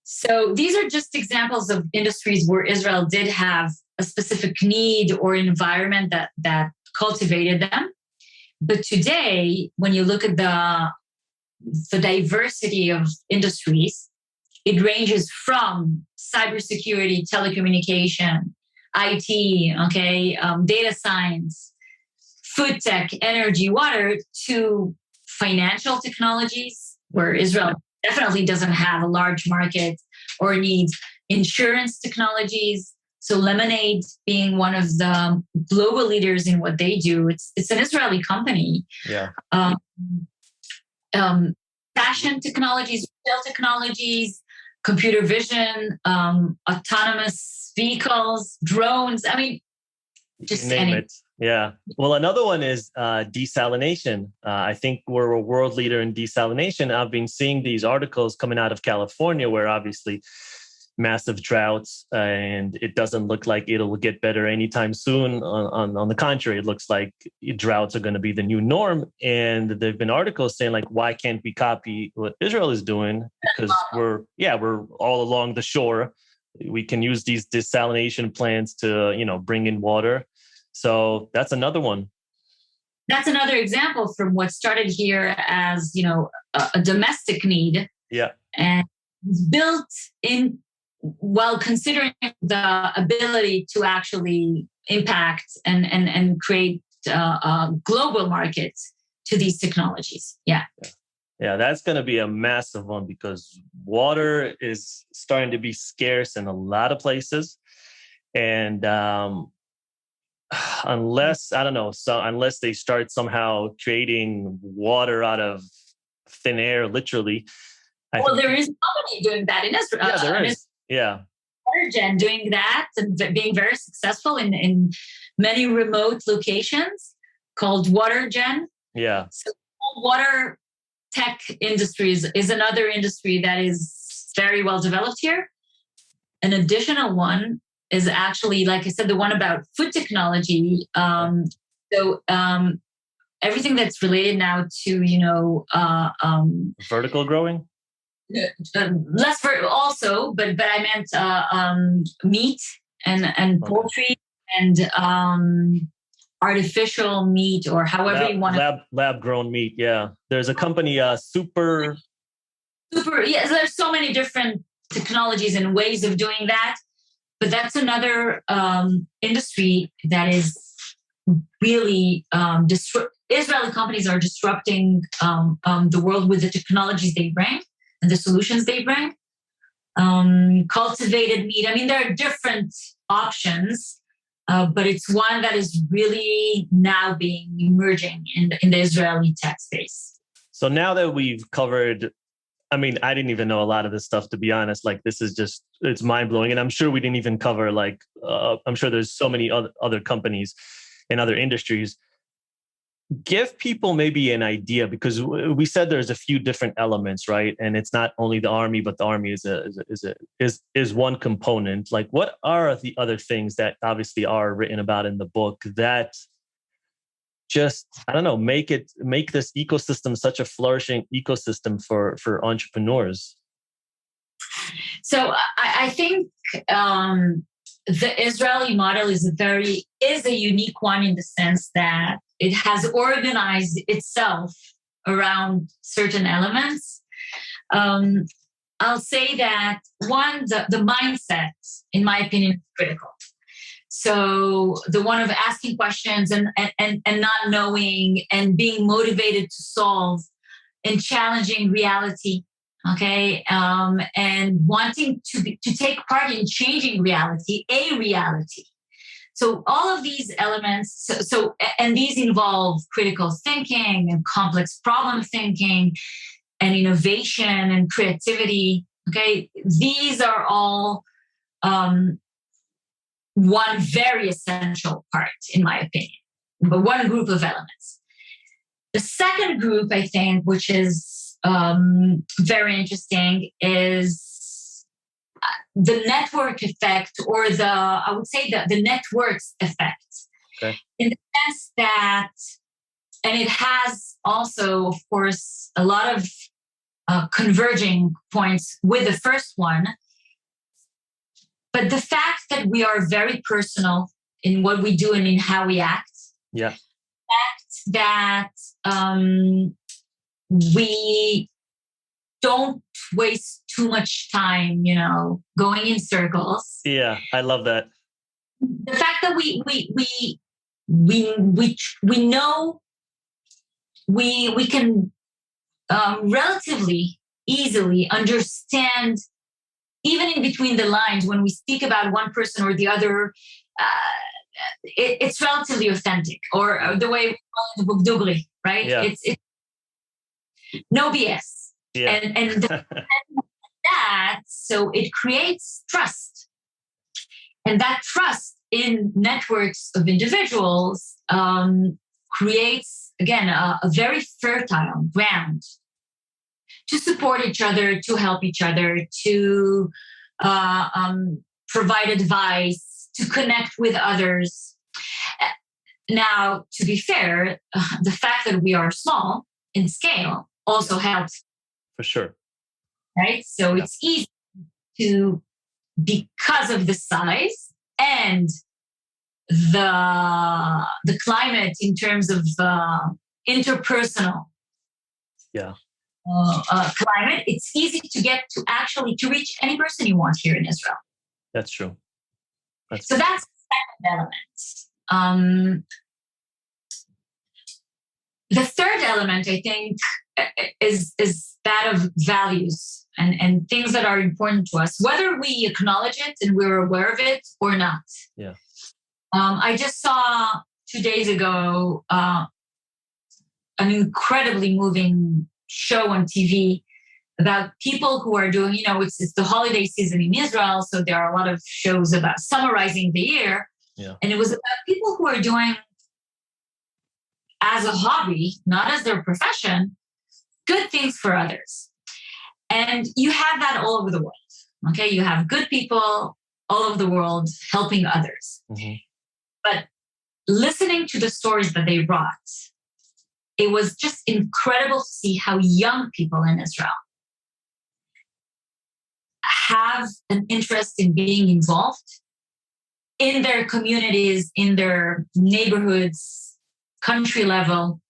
So these are just examples of industries where Israel did have a specific need or environment that cultivated them. But today, when you look at the diversity of industries, it ranges from cybersecurity, telecommunication, IT, data science, food tech, energy, water, to financial technologies, where Israel definitely doesn't have a large market or needs insurance technologies. So Lemonade being one of the global leaders in what they do, it's an Israeli company. Yeah. Fashion technologies, retail technologies, computer vision, autonomous vehicles, drones. I mean, just name it. Yeah. Well, another one is desalination. I think we're a world leader in desalination. I've been seeing these articles coming out of California where obviously massive droughts, and it doesn't look like it'll get better anytime soon. On the contrary, it looks like droughts are going to be the new norm. And there've been articles saying like, why can't we copy what Israel is doing? Because we're all along the shore. We can use these desalination plants to, bring in water. So that's another one. That's another example from what started here as, a domestic need. Yeah. And built in while considering the ability to actually impact and create global markets to these technologies. Yeah, that's going to be a massive one because water is starting to be scarce in a lot of places. And unless they start somehow creating water out of thin air, literally. There is somebody doing that in Israel. Yeah, there is. Yeah. WaterGen doing that and being very successful in many remote locations called WaterGen. Yeah. So water tech industries is another industry that is very well developed here. An additional one is actually, like I said, the one about food technology. And everything that's related now to, Vertical growing? Also, but I meant meat and poultry and artificial meat, or however you want to. Lab grown meat. Yeah. There's a company, Super. Yes, there's so many different technologies and ways of doing that. But that's another industry that is really Israeli companies are disrupting the world with the technologies they bring and the solutions they bring. Cultivated meat. I mean, there are different options, but it's one that is really now being emerging in the Israeli tech space. So now that we've covered, I mean, I didn't even know a lot of this stuff, to be honest. Like, this is just, it's mind blowing. And I'm sure we didn't even cover, like, I'm sure there's so many other companies and other industries. Give people maybe an idea, because we said there's a few different elements, right? And it's not only the army, but the army is one component. Like, what are the other things that obviously are written about in the book that just, I don't know, make this ecosystem such a flourishing ecosystem for entrepreneurs? So I think the Israeli model is a unique one in the sense that it has organized itself around certain elements. I'll say that one, the mindset, in my opinion, is critical. So the one of asking questions and not knowing and being motivated to solve and challenging reality, okay, and wanting to take part in changing reality, a reality. So all of these elements, and these involve critical thinking and complex problem thinking and innovation and creativity, okay? These are all one very essential part, in my opinion, but one group of elements. The second group, I think, which is very interesting, is the network effect, or I would say the networks effect. Okay. In the sense that, and it has also, of course, a lot of converging points with the first one. But the fact that we are very personal in what we do and in how we act. Yeah. The fact that we don't waste too much time, going in circles. Yeah, I love that. The fact that we know we can relatively easily understand, even in between the lines, when we speak about one person or the other, it's relatively authentic, or the way we call it in the book, dugri, right? Yeah. It's no BS. Yeah. And that, so it creates trust. And that trust in networks of individuals creates, again, a very fertile ground to support each other, to help each other, to provide advice, to connect with others. Now, to be fair, the fact that we are small in scale also helps. For sure. Right? So it's easy to, because of the size and the climate in terms of interpersonal climate, it's easy to get to reach any person you want here in Israel. That's true. That's the second element. The third element, I think, is that of values and things that are important to us, whether we acknowledge it and we're aware of it or not. Yeah. I just saw 2 days ago an incredibly moving show on TV about people who are doing, it's the holiday season in Israel, so there are a lot of shows about summarizing the year. Yeah. And it was about people who are doing, as a hobby, not as their profession, good things for others. And you have that all over the world. Okay, you have good people all over the world helping others. Mm-hmm. But listening to the stories that they brought it was just incredible to see how young people in Israel have an interest in being involved in their communities, in their neighborhoods, country level,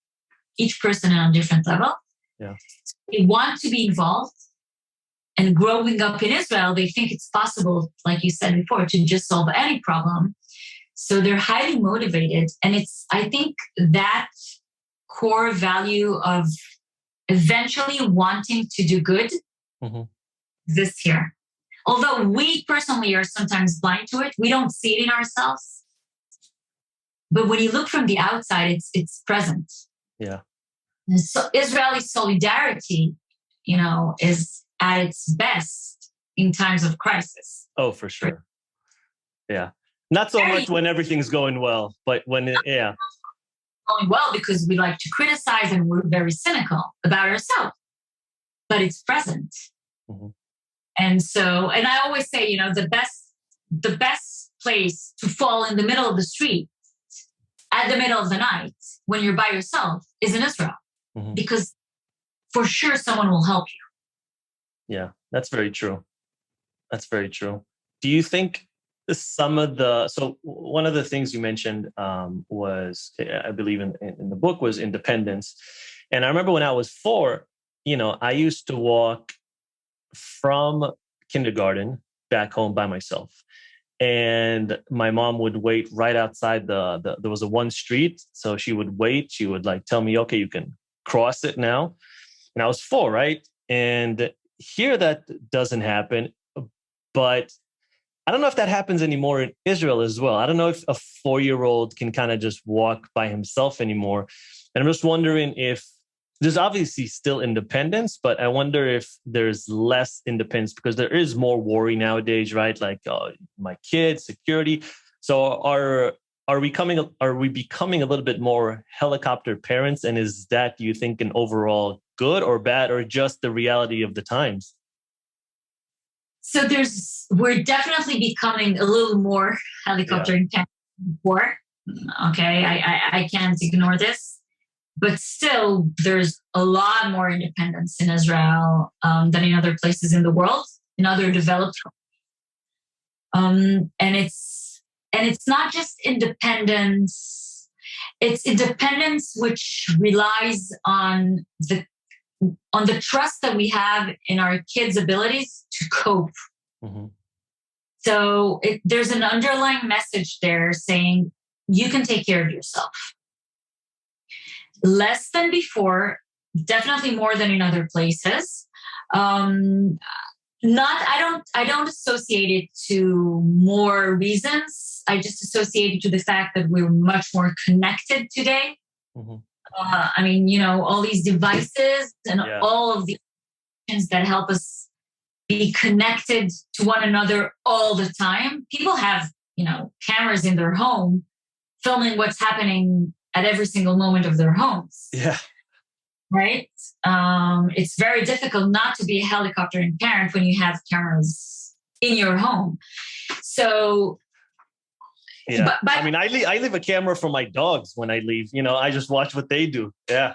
each person on a different level. Yeah. They want to be involved. And growing up in Israel, they think it's possible, like you said before, to just solve any problem. So they're highly motivated. And I think that core value of eventually wanting to do good exists here. Although we personally are sometimes blind to it, we don't see it in ourselves. But when you look from the outside, it's present. Yeah. And so Israeli solidarity, is at its best in times of crisis. Oh, for sure. Yeah. Not so much when everything's going well, but when going well because we like to criticize and we're very cynical about ourselves. But it's present. Mm-hmm. And I always say, the best place to fall in the middle of the street at the middle of the night when you're by yourself is in Israel. Mm-hmm. Because for sure someone will help you. Yeah, that's very true. That's very true. Do you think so one of the things you mentioned was, I believe in the book, was independence. And I remember when I was 4, I used to walk from kindergarten back home by myself. And my mom would wait right outside there was a one street. So she would wait. She would tell me, okay, you can cross it now. And I was 4, right? And here that doesn't happen. But I don't know if that happens anymore in Israel as well. I don't know if a 4-year-old can kind of just walk by himself anymore. And I'm just wondering if there's obviously still independence, but I wonder if there's less independence because there is more worry nowadays, right? Like my kids, security. So are we becoming a little bit more helicopter parents? And is that, do you think, an overall good or bad, or just the reality of the times? So we're definitely becoming a little more helicopter parents before. Okay, I can't ignore this. But still, there's a lot more independence in Israel than in other places in the world, in other developed countries. And it's not just independence; it's independence which relies on the trust that we have in our kids' abilities to cope. Mm-hmm. So there's an underlying message there saying you can take care of yourself. Less than before, definitely more than in other places. I don't associate it to more reasons. I just associate it to the fact that we're much more connected today. Mm-hmm. All these devices and all of the options that help us be connected to one another all the time. People have, cameras in their home filming what's happening at every single moment of their homes. Yeah. Right? It's very difficult not to be a helicoptering parent when you have cameras in your home. So, yeah. But I leave a camera for my dogs when I leave. I just watch what they do. Yeah.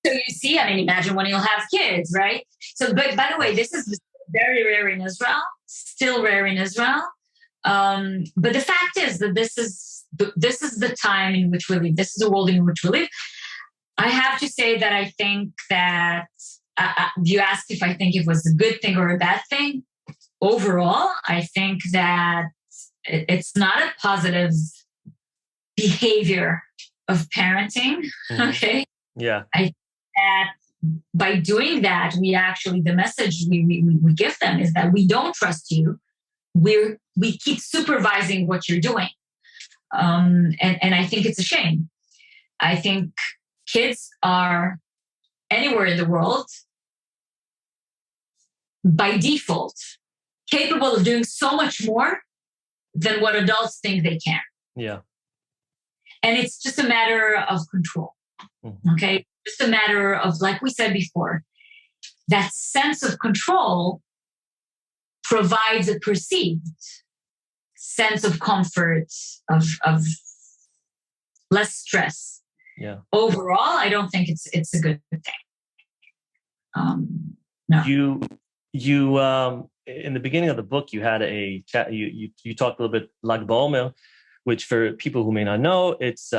So you see, imagine when you'll have kids, right? So, but by the way, this is very rare in Israel, still rare in Israel. But the fact is that this is the time in which we live. This is the world in which we live. I have to say that I think that you asked if I think it was a good thing or a bad thing. Overall, I think that it's not a positive behavior of parenting. Mm-hmm. Okay. Yeah. I think that by doing that, the message we give them is that we don't trust you. We keep supervising what you're doing. And I think it's a shame. I think kids are anywhere in the world by default capable of doing so much more than what adults think they can. Yeah. And it's just a matter of control. Mm-hmm. Okay. Just a matter of, like we said before, that sense of control provides a perceived sense of comfort, of less stress. Yeah. overall, I don't think it's a good thing. No. You in the beginning of the book, you had a chat. You talked a little bit Lag BaOmer, which for people who may not know, it's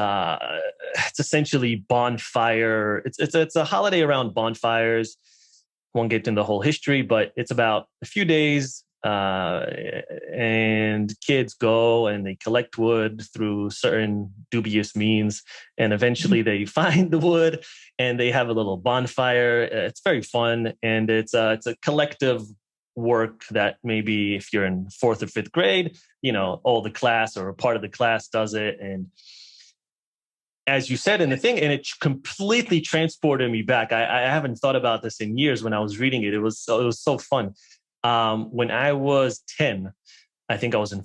essentially bonfire. It's a holiday around bonfires. Won't get into the whole history, but it's about a few days, and kids go and they collect wood through certain dubious means, and eventually they find the wood and they have a little bonfire. It's very fun, and it's a collective work that maybe if you're in 4th or 5th grade, all the class or a part of the class does it. And as you said in the thing, and it completely transported me back. I haven't thought about this in years. When I was reading it, it was so fun. When I was 10, I think I was in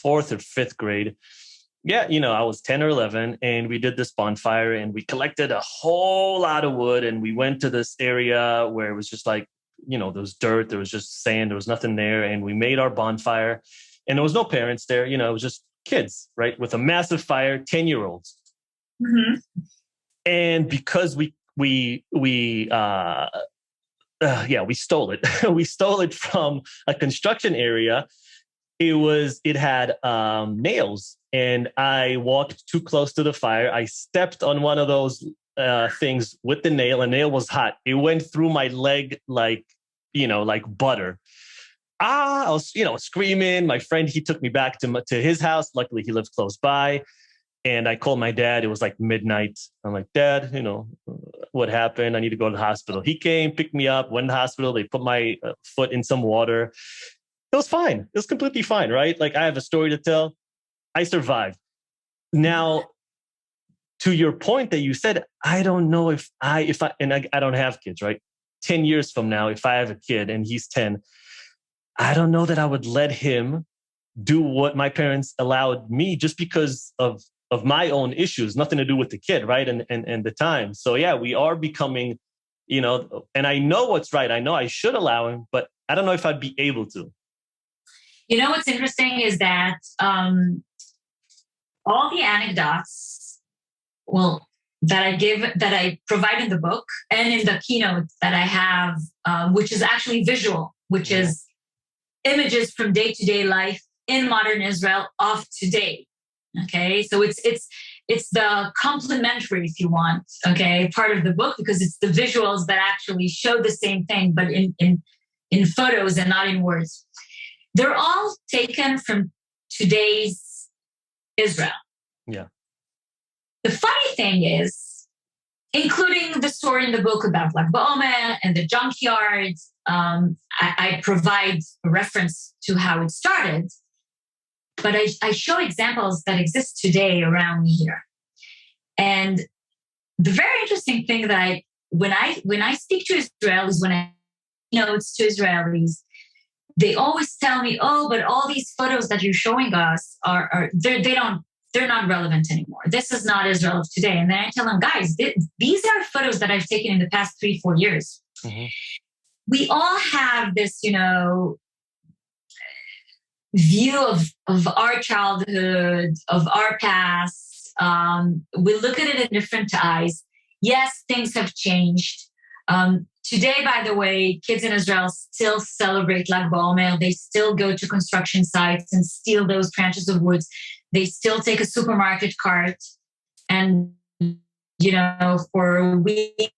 4th or 5th grade. Yeah, I was 10 or 11, and we did this bonfire, and we collected a whole lot of wood, and we went to this area where it was just like, there was dirt, there was just sand, there was nothing there, and we made our bonfire, and there was no parents there. It was just kids, right, with a massive fire, 10-year-olds. Mm-hmm. And because we stole it. We stole it from a construction area. It had nails, and I walked too close to the fire. I stepped on one of those things with the nail, and the nail was hot. It went through my leg like butter. I was, screaming. My friend, he took me back to his house. Luckily, he lived close by. And I called my dad. It was like midnight. I'm like, Dad, what happened? I need to go to the hospital. He came, picked me up, went to the hospital. They put my foot in some water. It was fine. It was completely fine, right? Like, I have a story to tell. I survived. Now, to your point that you said, I don't know if I don't have kids, right? 10 years from now, if I have a kid and he's 10, I don't know that I would let him do what my parents allowed me, just because of my own issues, nothing to do with the kid, right? And the time. So yeah, we are becoming, and I know what's right. I know I should allow him, but I don't know if I'd be able to. What's interesting is that all the anecdotes, that I provide in the book and in the keynote that I have, which is actually visual, which is images from day-to-day life in modern Israel of today. Okay, so it's the complementary, if you want, part of the book, because it's the visuals that actually show the same thing, but in photos and not in words. They're all taken from today's Israel. Yeah. The funny thing is, including the story in the book about Lag BaOmer and the junkyard, I provide a reference to how it started. But I show examples that exist today around me here. And the very interesting thing that when I speak to Israelis, when I notes to Israelis, they always tell me, "Oh, but all these photos that you're showing us they're not relevant anymore. This is not Israel of today." And then I tell them, guys, these are photos that I've taken in the past 3-4 years. Mm-hmm. We all have this, view of our childhood, of our past. We look at it in different eyes. Yes, things have changed. Today, by the way, kids in Israel still celebrate Lag BaOmer. They still go to construction sites and steal those branches of wood. They still take a supermarket cart and, for a week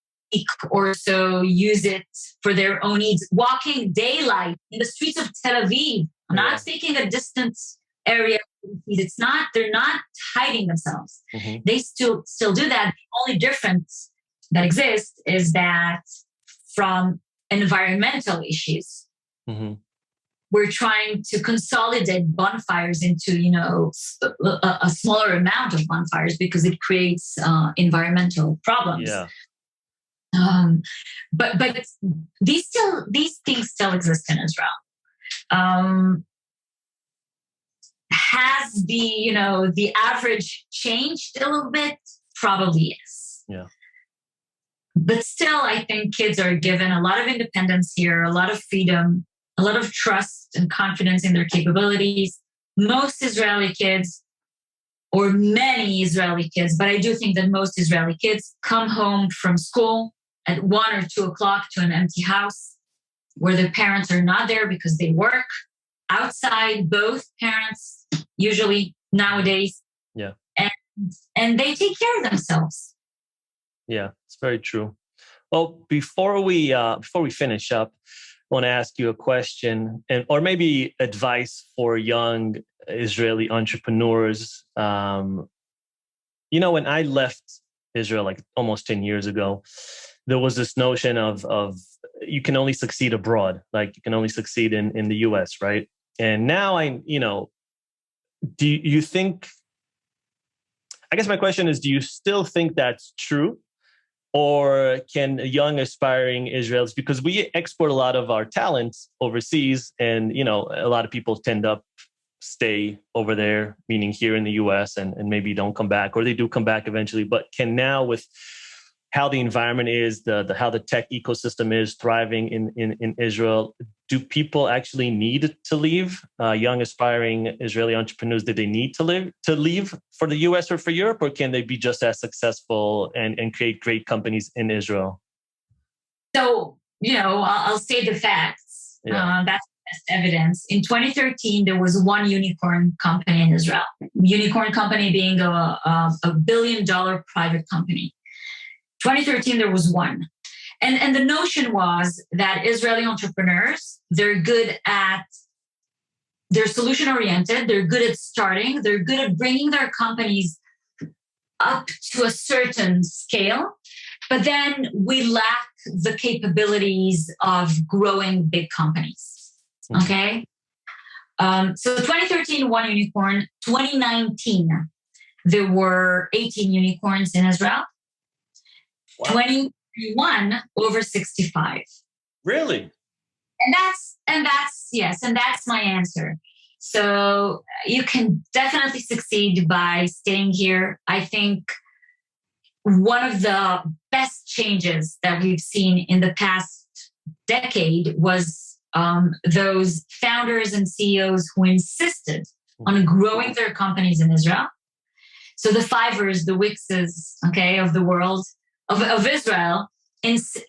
or so use it for their own needs. Walking daylight in the streets of Tel Aviv. I'm not speaking a distant area. They're not hiding themselves. Mm-hmm. They still do that. The only difference that exists is that from environmental issues, mm-hmm. we're trying to consolidate bonfires into, a smaller amount of bonfires because it creates environmental problems. Yeah. But these things still exist in Israel. Has the average changed a little bit? Probably yes. Yeah. But still, I think kids are given a lot of independence here, a lot of freedom, a lot of trust and confidence in their capabilities. Most Israeli kids or many Israeli kids, but I do think that most Israeli kids come home from school at 1 or 2 o'clock to an empty house where their parents are not there because they work outside, both parents, usually nowadays. Yeah. And they take care of themselves. Yeah, it's very true. Well, before we finish up, I want to ask you a question, or maybe advice for young Israeli entrepreneurs. When I left Israel like almost 10 years ago, there was this notion of you can only succeed abroad, like you can only succeed in the US, right? And now do you think, I guess my question is, do you still think that's true? Or can young aspiring Israelis, because we export a lot of our talents overseas, and a lot of people tend to stay over there, meaning here in the US, and maybe don't come back, or they do come back eventually, but can now, with how the environment is, how the tech ecosystem is thriving in Israel, do people actually need to leave? Young aspiring Israeli entrepreneurs, do they need to leave for the US or for Europe, or can they be just as successful and create great companies in Israel? So, I'll say the facts. Yeah. That's the best evidence. In 2013, there was one unicorn company in Israel. Unicorn company being a $1 billion private company. 2013, there was one. And the notion was that Israeli entrepreneurs, they're solution-oriented, they're good at starting, they're good at bringing their companies up to a certain scale, but then we lack the capabilities of growing big companies, okay? So 2013, one unicorn. 2019, there were 18 unicorns in Israel. Wow. 2021, over 65. Really? And that's my answer. So you can definitely succeed by staying here. I think one of the best changes that we've seen in the past decade was those founders and CEOs who insisted on growing their companies in Israel. So the Fiverrs, the Wixes, of the world, of Israel,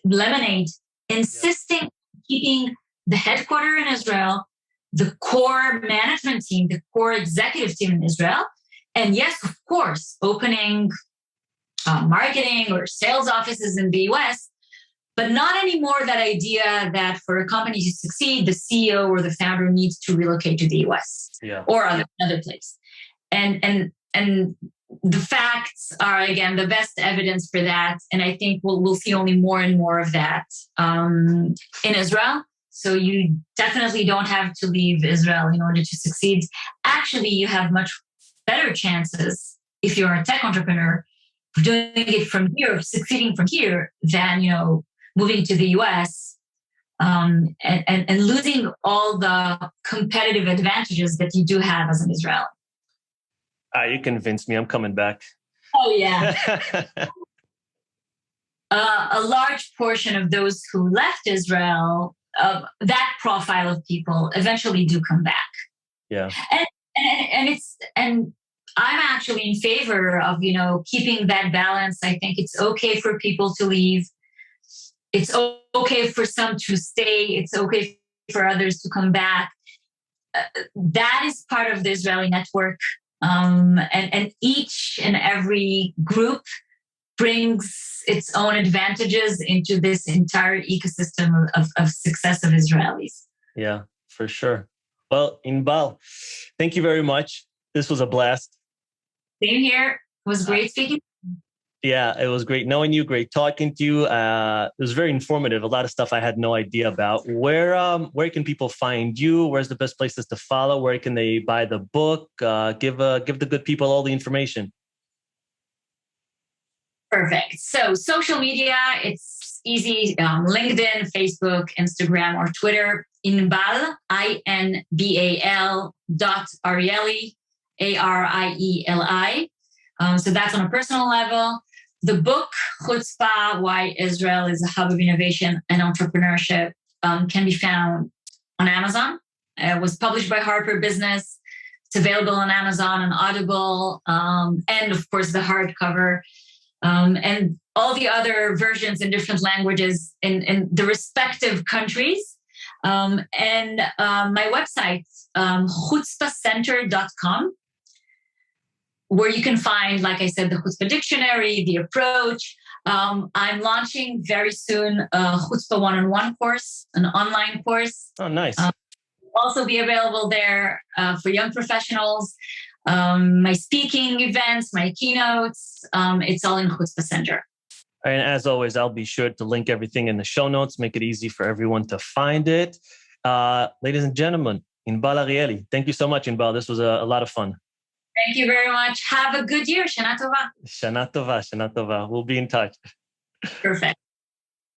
Lemonade, insisting on keeping the headquarters in Israel, the core management team, the core executive team in Israel, and yes, of course, opening marketing or sales offices in the US, but not anymore that idea that for a company to succeed, the CEO or the founder needs to relocate to the US or another place. And the facts are, again, the best evidence for that. And I think we'll see only more and more of that in Israel. So you definitely don't have to leave Israel in order to succeed. Actually, you have much better chances if you're a tech entrepreneur doing it from here, succeeding from here, than, moving to the US and losing all the competitive advantages that you do have as an Israeli. You convinced me. I'm coming back. Oh, yeah. A large portion of those who left Israel, that profile of people, eventually do come back. Yeah. And I'm actually in favor of, keeping that balance. I think it's okay for people to leave. It's okay for some to stay. It's okay for others to come back. That is part of the Israeli network. And each and every group brings its own advantages into this entire ecosystem of success of Israelis. Yeah, for sure. Well, Inbal, thank you very much. This was a blast. Same here. It was great speaking. Yeah, it was great knowing you. Great talking to you. It was very informative. A lot of stuff I had no idea about. Where can people find you? Where's the best places to follow? Where can they buy the book? Give the good people all the information. Perfect. So social media, it's easy. LinkedIn, Facebook, Instagram, or Twitter. Inbal, Inbal.Arieli, Arieli. So that's on a personal level. The book, Chutzpah, Why Israel is a Hub of Innovation and Entrepreneurship, can be found on Amazon. It was published by Harper Business. It's available on Amazon and Audible, and of course the hardcover, and all the other versions in different languages in the respective countries. And my website, chutzpahcenter.com, where you can find, like I said, the Chutzpah dictionary, the approach. I'm launching very soon a Chutzpah one-on-one course, an online course. Oh, nice. Also be available there for young professionals. My speaking events, my keynotes, it's all in Chutzpah Center. And as always, I'll be sure to link everything in the show notes, make it easy for everyone to find it. Ladies and gentlemen, Inbal Arieli, thank you so much, Inbal. This was a lot of fun. Thank you very much. Have a good year. Shana Tova. Shana Tova, Shana Tova. We'll be in touch. Perfect.